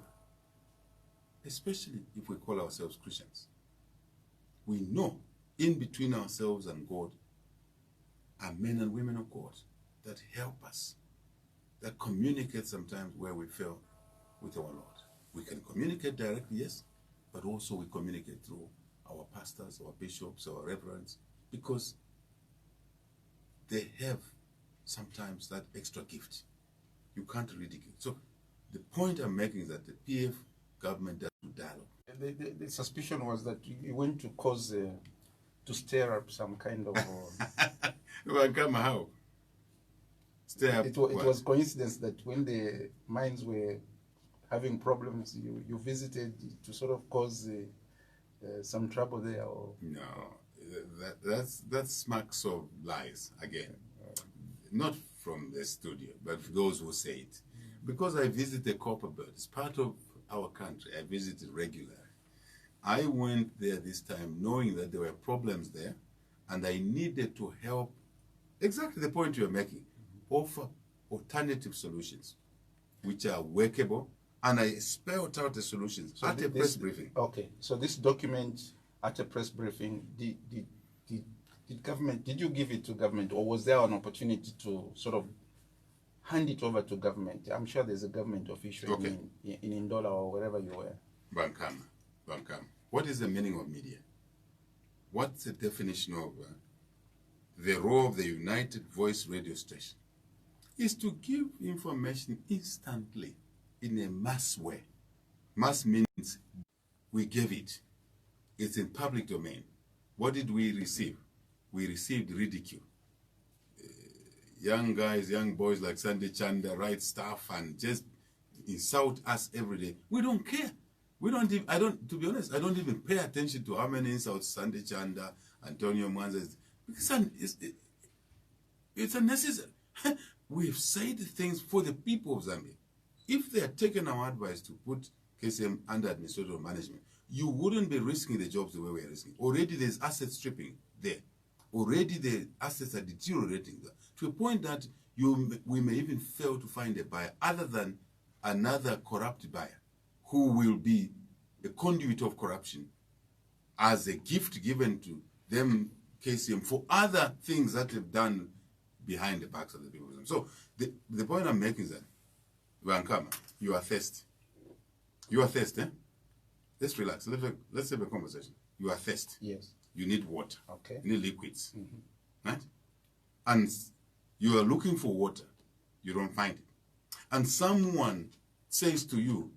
Especially if we call ourselves Christians. We know in between ourselves and God are men and women of God. that help us, that communicate sometimes where we fail with our Lord. We can communicate directly, yes, but also we communicate through our pastors, our bishops, our reverends, because they have sometimes that extra gift. You can't ridicule. So the point I'm making is that the PF government does dialogue. The suspicion was that you went to cause, to stir up some kind of... How? Stir up It was coincidence that when the mines were having problems, you visited to sort of cause some trouble there? Or? No, that smacks of lies again. Not from the studio, but those who say it. Because I visit the Copperbelt, it's part of our country. I visited regularly. I went there this time knowing that there were problems there, and I needed to help, exactly the point you're making, offer alternative solutions, which are workable, and I spelled out the solutions at a press briefing. Okay, so this document at a press briefing, did government, did you give it to government, or was there an opportunity to sort of hand it over to government? I'm sure there's a government official in Ndola or wherever you were. Bankama. What is the meaning of media? What's the definition of the role of the United Voice radio station? Is to give information instantly in a mass way. Mass means we gave it. It's in public domain. What did we receive? We received ridicule. Young guys, young boys like Sandy Chanda write stuff and just insult us every day. We don't care. We don't even, to be honest, I don't even pay attention to how many insults Sandy Chanda, Antonio Mwanza, because it's unnecessary. We've said things for the people of Zambia. If they had taken our advice to put KCM under administrative management, you wouldn't be risking the jobs the way we're risking. Already there's asset stripping there. Already the assets are deteriorating there, to a point that we may even fail to find a buyer other than another corrupt buyer who will be a conduit of corruption as a gift given to them, KCM, for other things that they've done behind the backs of the people. So the point I'm making is that, Bankama, you are thirsty. You are thirsty, eh? Let's relax. Let's have a conversation. You are thirsty. Yes. You need water. Okay. You need liquids. Right? And you are looking for water. You don't find it. And someone says to you,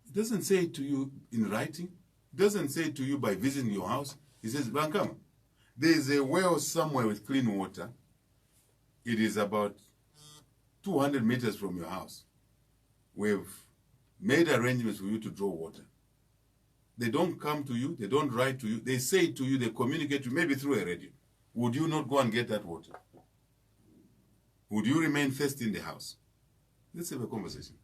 it doesn't say it to you in writing. It doesn't say it to you by visiting your house. He says, Bankama, there is a well somewhere with clean water. It is about 200 meters from your house. We've made arrangements for you to draw water. They don't come to you, they don't write to you, they say to you, they communicate to you, maybe through a radio. Would you not go and get that water? Would you remain thirsty in the house? Let's have a conversation.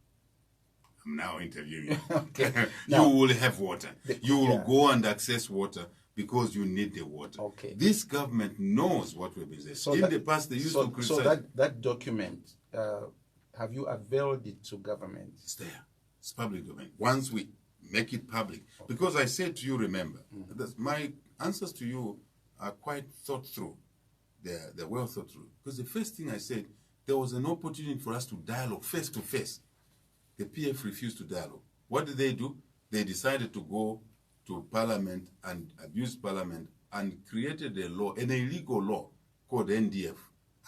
I'm now interviewing you. Okay. You will have water. You will go and access water because you need the water. Okay. This government knows what we've been saying. So in the past, they used to criticize. So that document, have you availed it to government? It's there. It's public domain. Once we make it public. Because I said to you, remember, that my answers to you are quite thought through. They're well thought through. Because the first thing I said, there was an opportunity for us to dialogue face to face. The PF refused to dialogue. What did they do? They decided to go to Parliament and abuse Parliament and created a law, an illegal law called NDF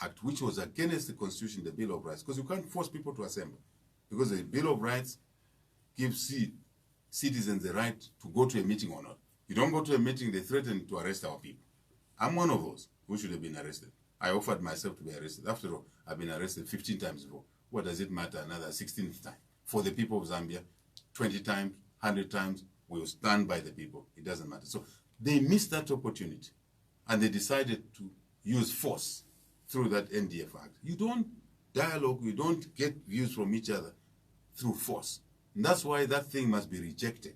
Act, which was against the Constitution, the Bill of Rights. Because you can't force people to assemble. Because the Bill of Rights gives citizens the right to go to a meeting or not. You don't go to a meeting, they threaten to arrest our people. I'm one of those who should have been arrested. I offered myself to be arrested. After all, I've been arrested 15 times before. What does it matter another 16th time? For the people of Zambia, 20 times, 100 times, we will stand by the people. It doesn't matter. So they missed that opportunity, and they decided to use force through that NDF Act. You don't dialogue, you don't get views from each other through force. And that's why that thing must be rejected.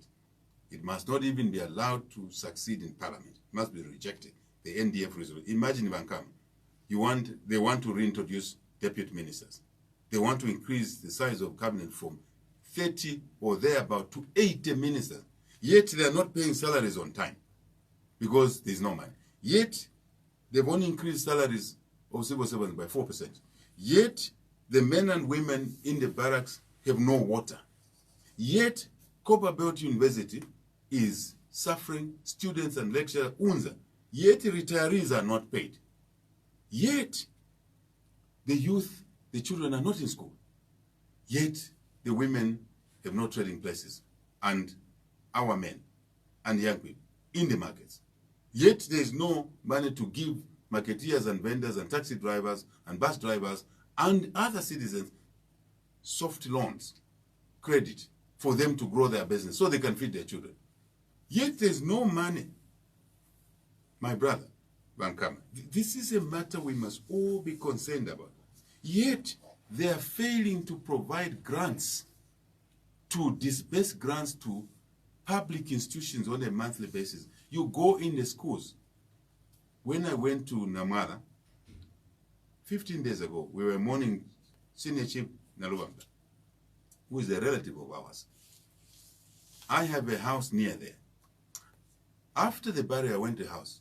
It must not even be allowed to succeed in Parliament. It must be rejected. The NDF resolution. Imagine Bankama. They want to reintroduce deputy ministers. They want to increase the size of cabinet from 30 or thereabout to 80 ministers. Yet they are not paying salaries on time because there's no money. Yet they've only increased salaries of civil servants by 4%. Yet, the men and women in the barracks have no water. Yet, Copperbelt University is suffering students and lecturers, UNZA. Yet, retirees are not paid. Yet, the youth, the children are not in school. Yet, the women have no trading places, and our men and young people in the markets. Yet, there is no money to give marketeers and vendors and taxi drivers and bus drivers and other citizens soft loans, credit, for them to grow their business so they can feed their children. Yet, there's no money. My brother, Vankama, this is a matter we must all be concerned about. Yet, they are failing to provide grants, to disburse grants to public institutions on a monthly basis. You go in the schools. When I went to Namara, 15 days ago, we were mourning Senior Chief Nalubanga, who is a relative of ours. I have a house near there. After the burial, I went to the house.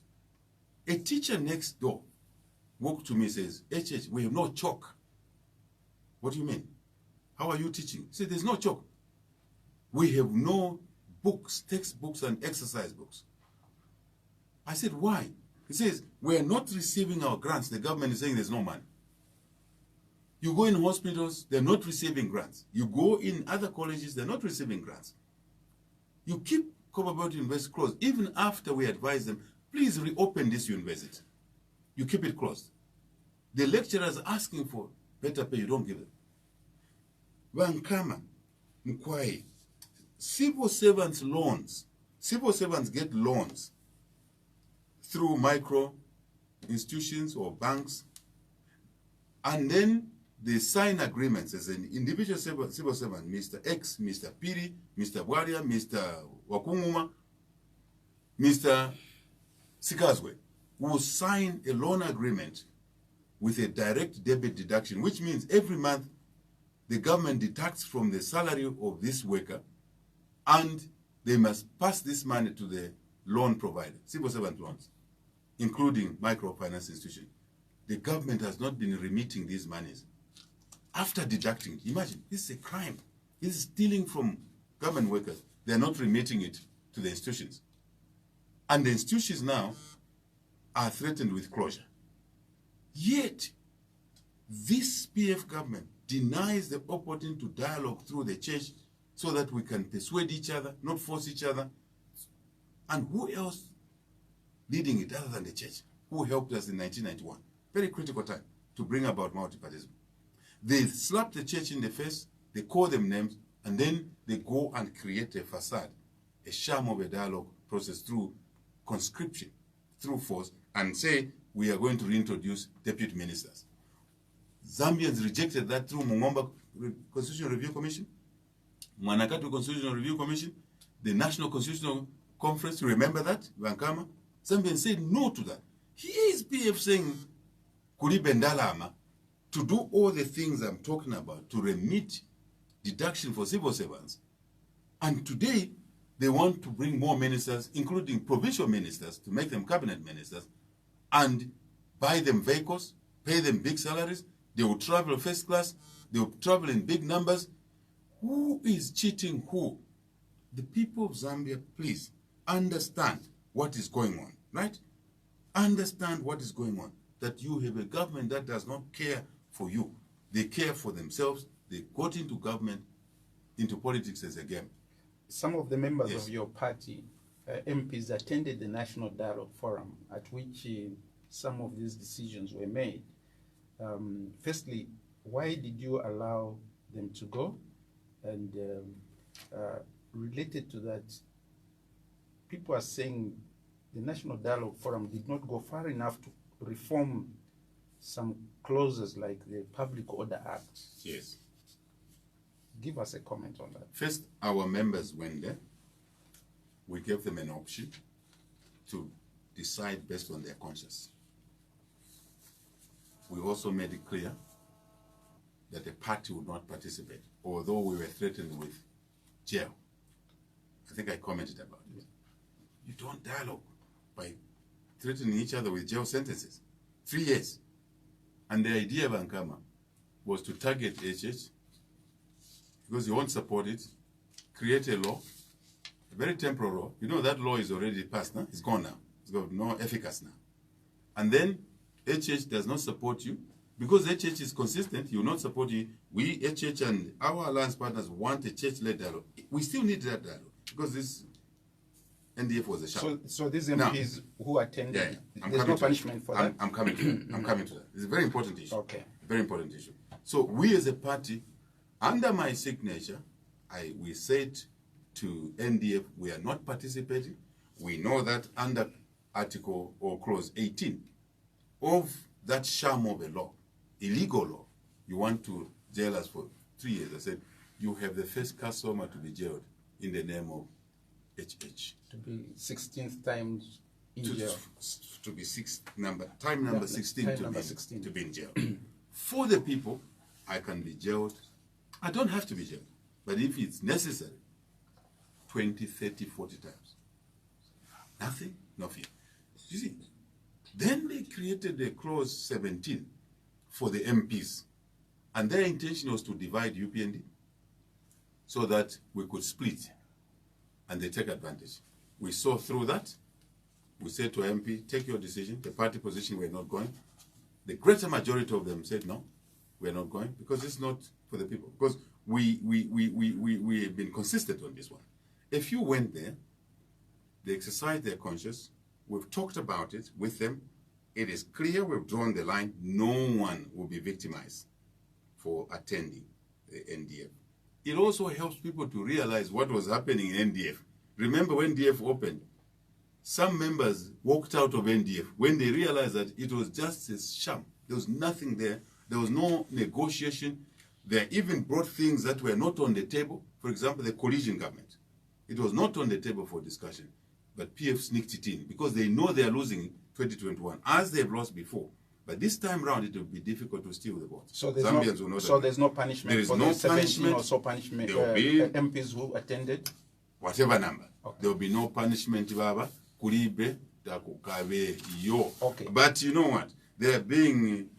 A teacher next door walked to me and says, HH, we have no chalk. What do you mean? How are you teaching? He said, there's no chalk. We have no books, textbooks, and exercise books. I said, why? He says, we are not receiving our grants. The government is saying there's no money. You go in hospitals, they're not receiving grants. You go in other colleges, they're not receiving grants. You keep Copperbelt University closed. Even after we advise them, please reopen this university. You keep it closed. The lecturers are asking for better pay, you don't give them. Vankama, Mkwai, civil servants loans. Civil servants get loans through micro institutions or banks, and then they sign agreements as an individual civil servant, Mr. X, Mr. Piri, Mr. Bwaria, Mr. Wakunguma, Mr. Sikazwe, will sign a loan agreement with a direct debit deduction, which means every month the government deducts from the salary of this worker, and they must pass this money to the loan provider, civil servant loans, including microfinance institutions. The government has not been remitting these monies. After deducting, imagine, this is a crime. This is stealing from government workers. They're not remitting it to the institutions. And the institutions now are threatened with closure. Yet, this PF government denies the opportunity to dialogue through the church so that we can persuade each other, not force each other. And who else leading it other than the church, who helped us in 1991? Very critical time to bring about multipartyism. They slap the church in the face, they call them names, and then they go and create a facade, a sham of a dialogue process through conscription, through force, and say, we are going to reintroduce deputy ministers. Zambians rejected that through Mungomba Constitutional Review Commission, Manakatu Constitutional Review Commission, the National Constitutional Conference, remember that, Vankama? Zambians said no to that. Here is PF saying, Kuli Bendalama, to do all the things I'm talking about, to remit deduction for civil servants. And today, they want to bring more ministers, including provincial ministers, to make them cabinet ministers, and buy them vehicles, pay them big salaries. They will travel first class. They will travel in big numbers. Who is cheating who? The people of Zambia, please, understand what is going on, right? Understand what is going on. That you have a government that does not care for you. They care for themselves. They got into government, into politics as a game. Some of the members of your party, MPs, attended the National Dialogue Forum at which some of these decisions were made. Firstly, why did you allow them to go? And related to that, people are saying the National Dialogue Forum did not go far enough to reform some clauses like the Public Order Act. Yes. Give us a comment on that. First, our members went there. We gave them an option to decide based on their conscience. We also made it clear that the party would not participate, although we were threatened with jail. I think I commented about it. You don't dialogue by threatening each other with jail sentences. 3 years. And the idea of Ankama was to target HH because he won't support it, create a law, a very temporal law. You know that law is already passed now. It's gone now. It's got no efficacy now. And then HH does not support you. Because HH is consistent, you will not support you. We, HH and our alliance partners want a church-led dialogue. We still need that dialogue because this NDF was a sham. So these MPs who attended, yeah, there's no punishment for that? I'm coming to that. I'm coming to that. It's a very important issue. Okay. Very important issue. So we as a party, under my signature, we said to NDF, we are not participating. We know that under Article or Clause 18 of that sham of a law, illegal law, you want to jail us for 3 years. I said, you have the first customer to be jailed in the name of HH. To be 16th times in jail. To be time number 16 time to number be 16. to be in jail. For the people, I can be jailed. I don't have to be jailed. But if it's necessary, 20, 30, 40 times. Nothing, no fear. You see, then they created a clause 17 for the MPs. And their intention was to divide UPND so that we could split and they take advantage. We saw through that. We said to MP, take your decision. The party position, we're not going. The greater majority of them said, no, we're not going because it's not for the people. Because we have been consistent on this one. If you went there, they exercised their conscience. We've talked about it with them. It is clear we've drawn the line. No one will be victimized for attending the NDF. It also helps people to realize what was happening in NDF. Remember when NDF opened, some members walked out of NDF when they realized that it was just a sham. There was nothing there. There was no negotiation. They even brought things that were not on the table. For example, the coalition government. It was not on the table for discussion, but PF sneaked it in because they know they are losing 2021, as they've lost before. But this time round, it will be difficult to steal the vote. So there's no punishment there is for no the 17 punishment. or so punishment There will be MPs who attended? whatever number. Okay. There will be no punishment, Baba. Kuribe, takukabe, yo. Okay. But you know what? They are being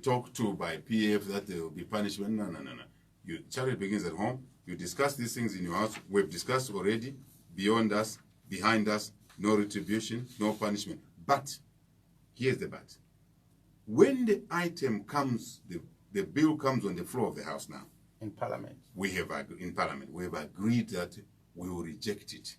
talked to by PF that there will be punishment. No. Charity begins at home. You discuss these things in your house. We've discussed already. Beyond us, behind us, no retribution, no punishment. But, here's the but. When the item comes, the bill comes on the floor of the House now. In Parliament. We have agreed that we will reject it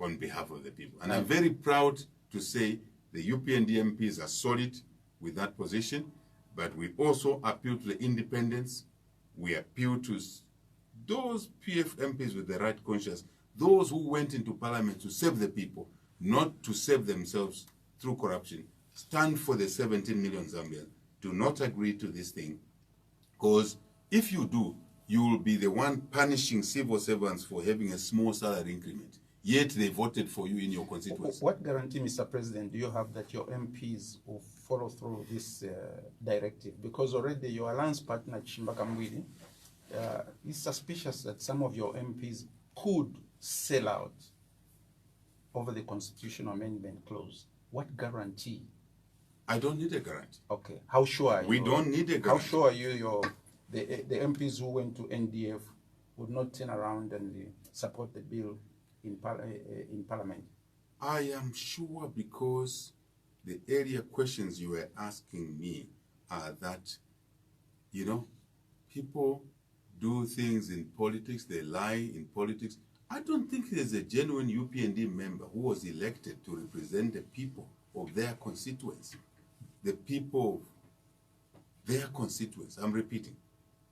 on behalf of the people. And I'm very proud to say the UPND MPs are solid with that position, but we also appeal to the independents. We appeal to those PF MPs with the right conscience, those who went into Parliament to save the people, not to save themselves through corruption. Stand for the 17 million Zambians. Do not agree to this thing, because if you do, you will be the one punishing civil servants for having a small salary increment. Yet they voted for you in your constituency. What guarantee, Mr. President, do you have that your MPs will follow through this directive? Because already your alliance partner, Chimbaka Mwili, is suspicious that some of your MPs could sell out over the constitutional amendment clause. What guarantee? I don't need a guarantee. Okay. How sure are you? We don't need a guarantee. How sure are you the MPs who went to NDF would not turn around and support the bill in Parliament? I am sure because the area questions you were asking me are that, you know, people do things in politics, they lie in politics. I don't think there's a genuine UPND member who was elected to represent the people of their constituency. The people of their constituency, I'm repeating.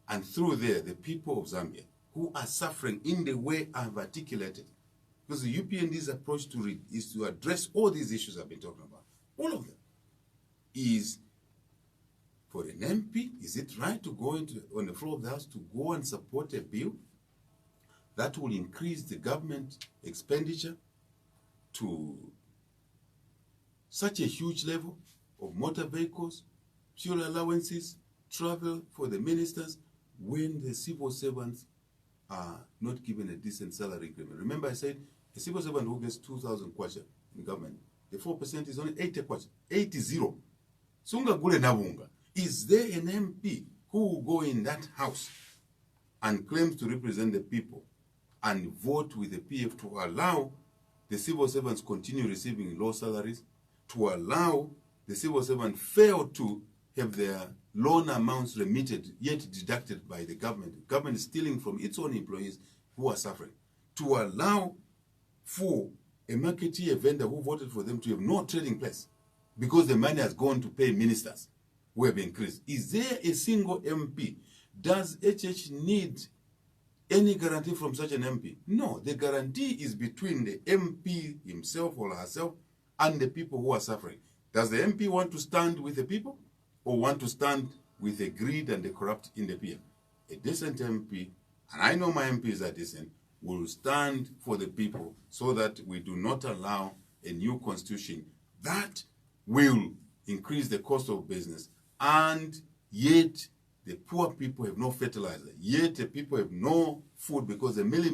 And through there, the people of Zambia who are suffering in the way I've articulated. Because the UPND's approach is to address all these issues I've been talking about. All of them. Is for an MP, is it right to go on the floor of the House to go and support a bill that will increase the government expenditure to such a huge level of motor vehicles, fuel allowances, travel for the ministers, when the civil servants are not given a decent salary increment? Remember I said a civil servant who gets 2,000 kwacha in government, the 4% is only 80 kwacha, 80. Sunga gule nabunga. Is there an MP who will go in that house and claims to represent the people and vote with the PF to allow the civil servants continue receiving low salaries, to allow the civil servants fail to have their loan amounts remitted yet deducted by the government? The government is stealing from its own employees who are suffering. To allow for a marketeer vendor who voted for them to have no trading place because the money has gone to pay ministers who have increased. Is there a single MP? Does HH need any guarantee from such an MP? No, the guarantee is between the MP himself or herself and the people who are suffering. Does the MP want to stand with the people or want to stand with the greed and the corrupt in the PM? A decent MP, and I know my MPs are decent, will stand for the people so that we do not allow a new constitution that will increase the cost of business, and yet the poor people have no fertilizer, yet the people have no food because the meal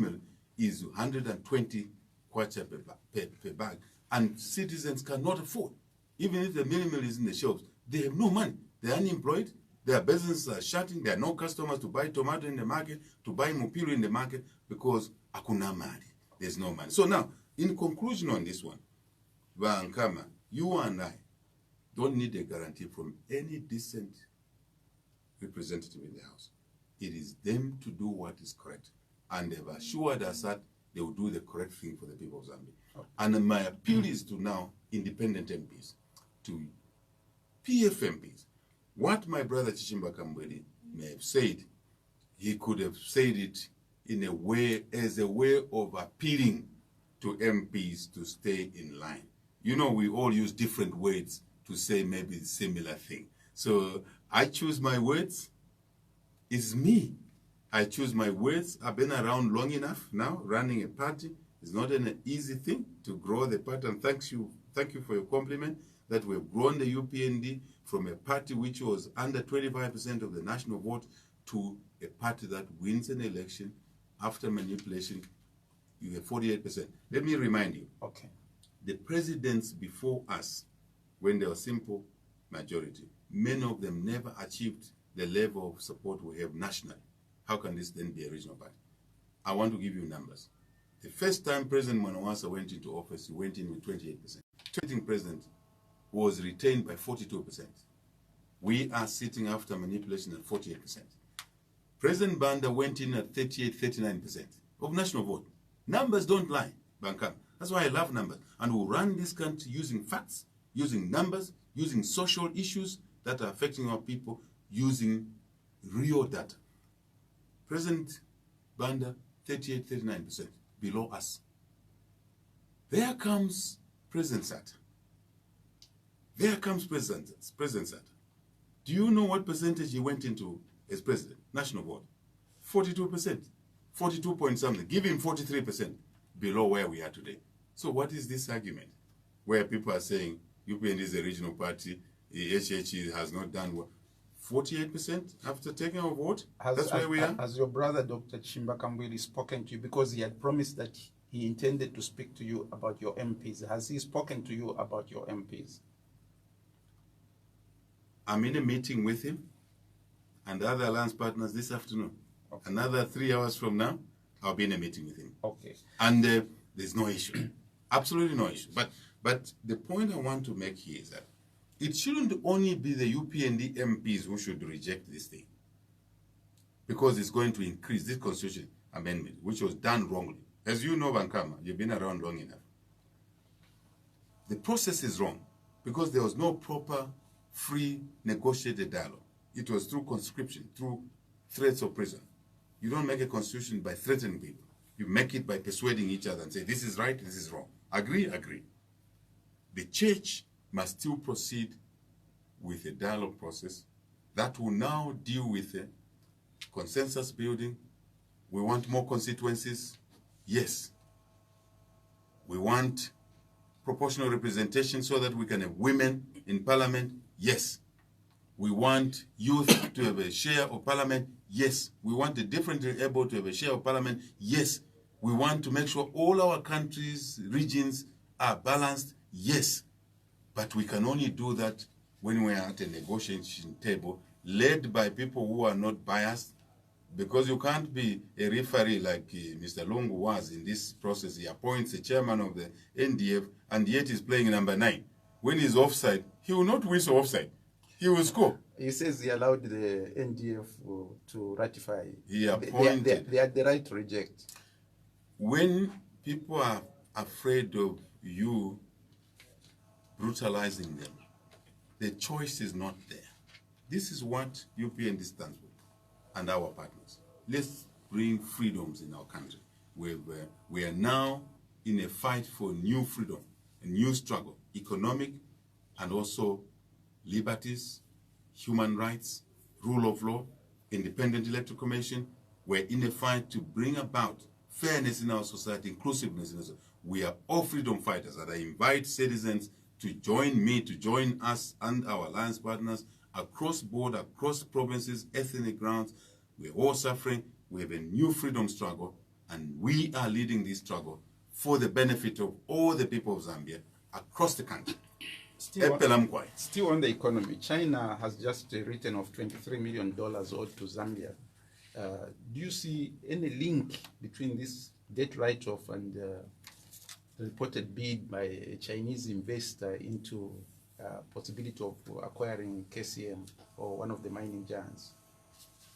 is 120 kwacha per bag, and citizens cannot afford. Even if the meal is in the shelves, they have no money. They're unemployed, their businesses are shutting, there are no customers to buy tomato in the market, to buy mupiro in the market, because akuna mali, there's no money. So now, in conclusion on this one, Vankama, you and I don't need a guarantee from any decent representative in the House. It is them to do what is correct. And they've assured us that they will do the correct thing for the people of Zambia. Okay. And my appeal is to now independent MPs, to PF MPs. What my brother Chichimba Kambweli may have said, he could have said it in a way, as a way of appealing to MPs to stay in line. You know, we all use different words to say maybe the similar thing. So I choose my words. It's me. I choose my words. I've been around long enough now, running a party. It's not an easy thing to grow the party. And thank you for your compliment that we've grown the UPND from a party which was under 25% of the national vote to a party that wins an election after manipulation. You have 48%. Let me remind you. Okay. The presidents before us, when there was simple majority, many of them never achieved the level of support we have nationally. How can this then be a regional party? I want to give you numbers. The first time President Mwanawasa went into office, he went in with 28%. Sitting president was retained by 42%. We are sitting after manipulation at 48%. President Banda went in at 38, 39% of national vote. Numbers don't lie, Bankam. That's why I love numbers. And we'll run this country using facts, using numbers, using social issues that are affecting our people, using real data. President Banda, 38, 39%, below us. There comes President Sata. There comes President Sata. Do you know what percentage he went into as president? National vote. 42%. 42 point something. Give him 43% below where we are today. So what is this argument? Where people are saying UPND is a regional party, HH has not done well. 48% after taking our vote? That's where we are? Has your brother, Dr. Chimba Kambwili, spoken to you? Because he had promised that he intended to speak to you about your MPs. Has he spoken to you about your MPs? I'm in a meeting with him and the other alliance partners this afternoon. Okay. Another 3 hours from now, I'll be in a meeting with him. Okay. And there's no issue. Absolutely no issue. But the point I want to make here is that it shouldn't only be the UPND MPs who should reject this thing, because it's going to increase this constitution amendment, which was done wrongly. As you know, Bankama, you've been around long enough. The process is wrong because there was no proper, free, negotiated dialogue. It was through conscription, through threats of prison. You don't make a constitution by threatening people. You make it by persuading each other and say, this is right, this is wrong. Agree, agree. The church must still proceed with a dialogue process that will now deal with consensus building. We want more constituencies. Yes. We want proportional representation so that we can have women in parliament. Yes. We want youth to have a share of parliament. Yes. We want the differently able to have a share of parliament. Yes. We want to make sure all our countries, regions are balanced. Yes. But we can only do that when we are at a negotiation table led by people who are not biased, because you can't be a referee like Mr. Lungu was in this process. He appoints the chairman of the NDF, and yet he's playing number 9. When he's offside, he will not whistle offside. He will score. He says he allowed the NDF to ratify. He appointed. They had the right to reject. When people are afraid of you brutalizing them, the choice is not there. This is what UPND stands for, and our partners. Let's bring freedoms in our country. We are now in a fight for new freedom, a new struggle, economic and also liberties, human rights, rule of law, independent electoral commission. We're in a fight to bring about fairness in our society, inclusiveness in our society. We are all freedom fighters, and I invite citizens to join me, to join us and our alliance partners across border, across provinces, ethnic grounds. We're all suffering. We have a new freedom struggle, and we are leading this struggle for the benefit of all the people of Zambia across the country. Still on the economy, China has just written off $23 million owed to Zambia. Do you see any link between this debt write-off and the reported bid by a Chinese investor into possibility of acquiring KCM or one of the mining giants?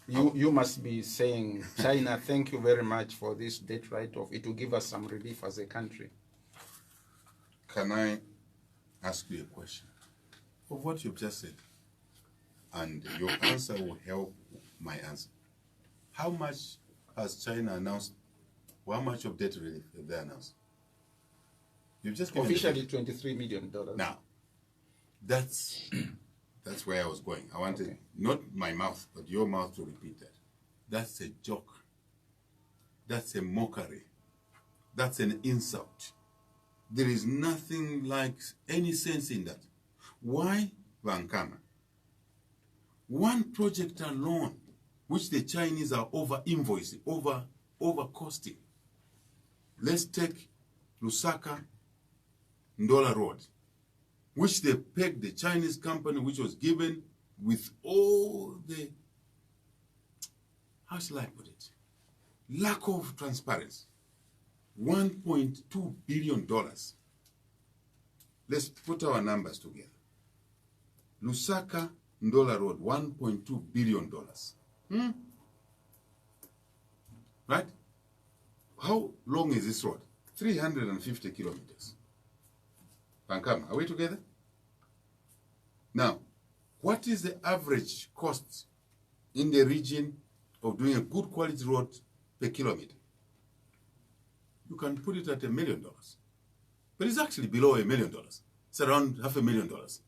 You must be saying, China, thank you very much for this debt write-off. It will give us some relief as a country. Can I ask you a question of what you've just said? And your answer will help my answer. How much has China announced? How much of debt relief have they announced? You've just officially $23 million. Now, that's where I was going. I wanted not my mouth, but your mouth to repeat that. That's a joke. That's a mockery. That's an insult. There is nothing like any sense in that. Why Vancama? One project alone, which the Chinese are over-invoicing, over-costing. Let's take Lusaka Ndola Road, which they pegged the Chinese company, which was given with all the, how shall I put it, lack of transparency. $1.2 billion. Let's put our numbers together. Lusaka Ndola Road, $1.2 billion. Right? How long is this road? 350 kilometers. Vancama, are we together? Now, what is the average cost in the region of doing a good quality road per kilometer? You can put it at $1 million. But it's actually below $1 million. It's around $500,000.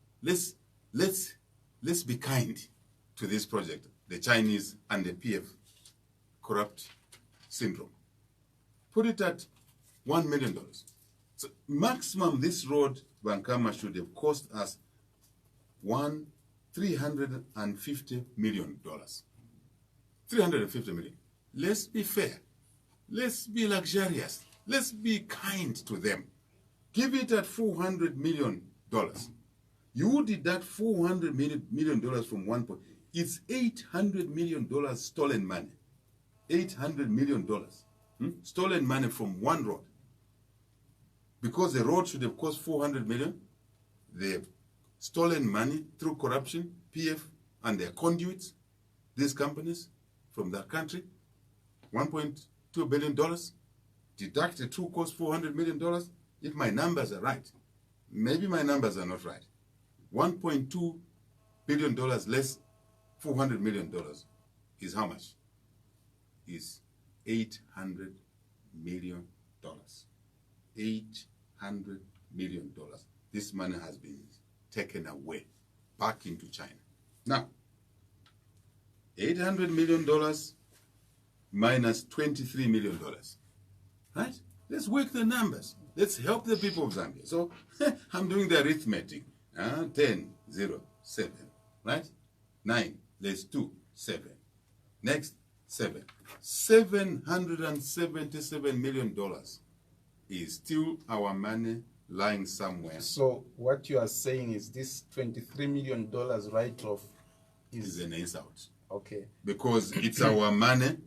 Let's be kind to this project, the Chinese and the PF corrupt syndrome. Put it at $1 million. So maximum this road, Vancama, should have cost us $350 million. 350 million. Let's be fair. Let's be luxurious. Let's be kind to them. Give it at $400 million. You deduct $400 million from one point. It's $800 million stolen money. $800 million. Stolen money from one road. Because the road should have cost $400 million, the stolen money through corruption, PF and their conduits, these companies from that country, $1.2 billion, deduct the true cost $400 million, if my numbers are right. Maybe my numbers are not right. $1.2 billion less $400 million is how much? Is $800 million. $800 million. This money has been taken away back into China. Now, $800 million minus $23 million. Right? Let's work the numbers. Let's help the people of Zambia. So I'm doing the arithmetic. 10, 0, 7. Right? 9, let's 2, 7. Next, 7. $777 million is still our money lying somewhere. So what you are saying is this $23 million write-off Is an insult. okay. Because it's our money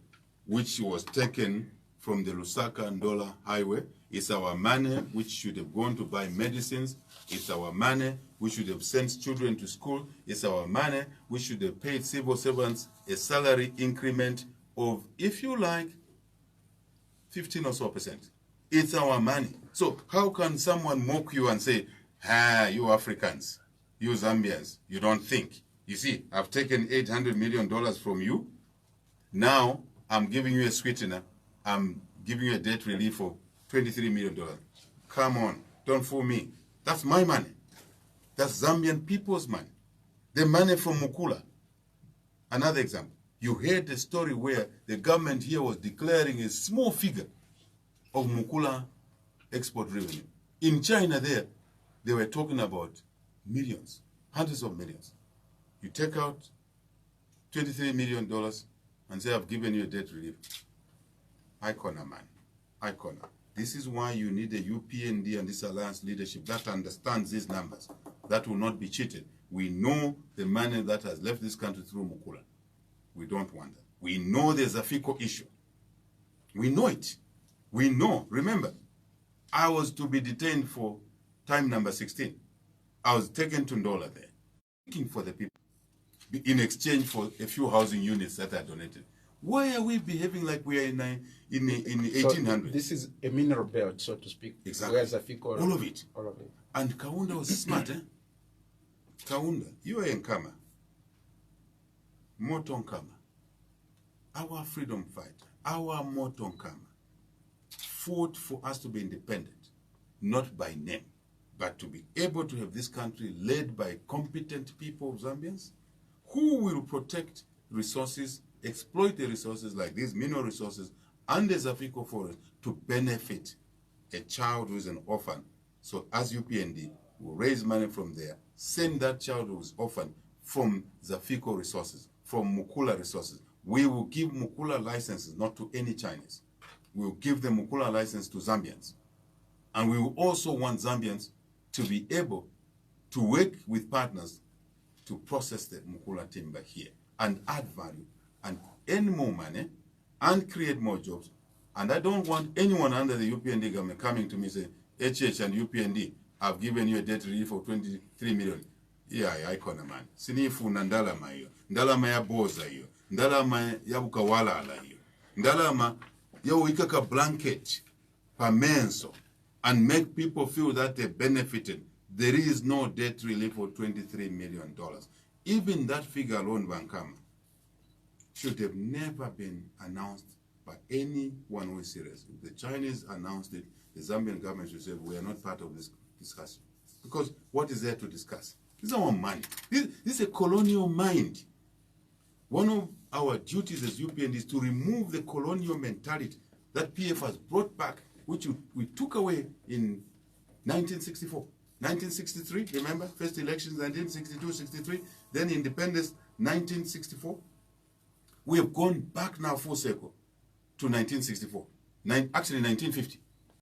which was taken from the Lusaka and Ndola highway. It's our money which should have gone to buy medicines. It's our money which should have sent children to school. It's our money which should have paid civil servants a salary increment of, if you like, 15 or so percent. It's our money. So how can someone mock you and say, you Africans, you Zambians, you don't think. You see, I've taken $800 million from you. Now I'm giving you a sweetener. I'm giving you a debt relief of $23 million. Come on, don't fool me. That's my money. That's Zambian people's money. The money from Mukula. Another example. You heard the story where the government here was declaring a small figure of Mukula export revenue. In China there, they were talking about millions, hundreds of millions. You take out $23 million and say, I've given you a debt relief. I corner, man. I corner. This is why you need a UPND and this alliance leadership that understands these numbers, that will not be cheated. We know the money that has left this country through Mukula. We don't want that. We know there's a FICO issue. We know it. We know. Remember, I was to be detained for time number 16. I was taken to Ndola there, looking for the people in exchange for a few housing units that I donated. Why are we behaving like we are in 1800s? So this is a mineral belt, so to speak. Exactly. Where's the FICO? All of it. All of it. And Kaunda was smart, eh? Kaunda, you are in Kama. Moton Kama. Our freedom fighter, our Moton Kama, fought for us to be independent, not by name, but to be able to have this country led by competent people of Zambians who will protect resources, exploit the resources like these mineral resources and the Zafiko forest to benefit a child who is an orphan. So as UPND, will raise money from there, send that child who is orphan from Zafiko resources, from Mukula resources. We will give Mukula licenses, not to any Chinese. We will give the Mukula license to Zambians. And we will also want Zambians to be able to work with partners to process the Mukula timber here and add value and earn more money and create more jobs. And I don't want anyone under the UPND government coming to me saying, HH and UPND, I've given you a debt relief of 23 million. Yeah, I corner man. Sinifu na ndalama hiyo. Ndalama ya boza hiyo. Ndalama ya bukawala ala hiyo. Ndalama ya uikaka blanket pa menso and make people feel that they benefited. There is no debt relief of $23 million. Even that figure alone, Bankama, should have never been announced by anyone who is serious. If the Chinese announced it, the Zambian government should say, we are not part of this discussion. Because what is there to discuss? This is our money. This is a colonial mind. One of our duties as UPND is to remove the colonial mentality that PF has brought back, which we took away in 1964. 1963, remember? First elections, 1962, 63. Then independence, 1964. We have gone back now full circle to 1964. Actually, 1950.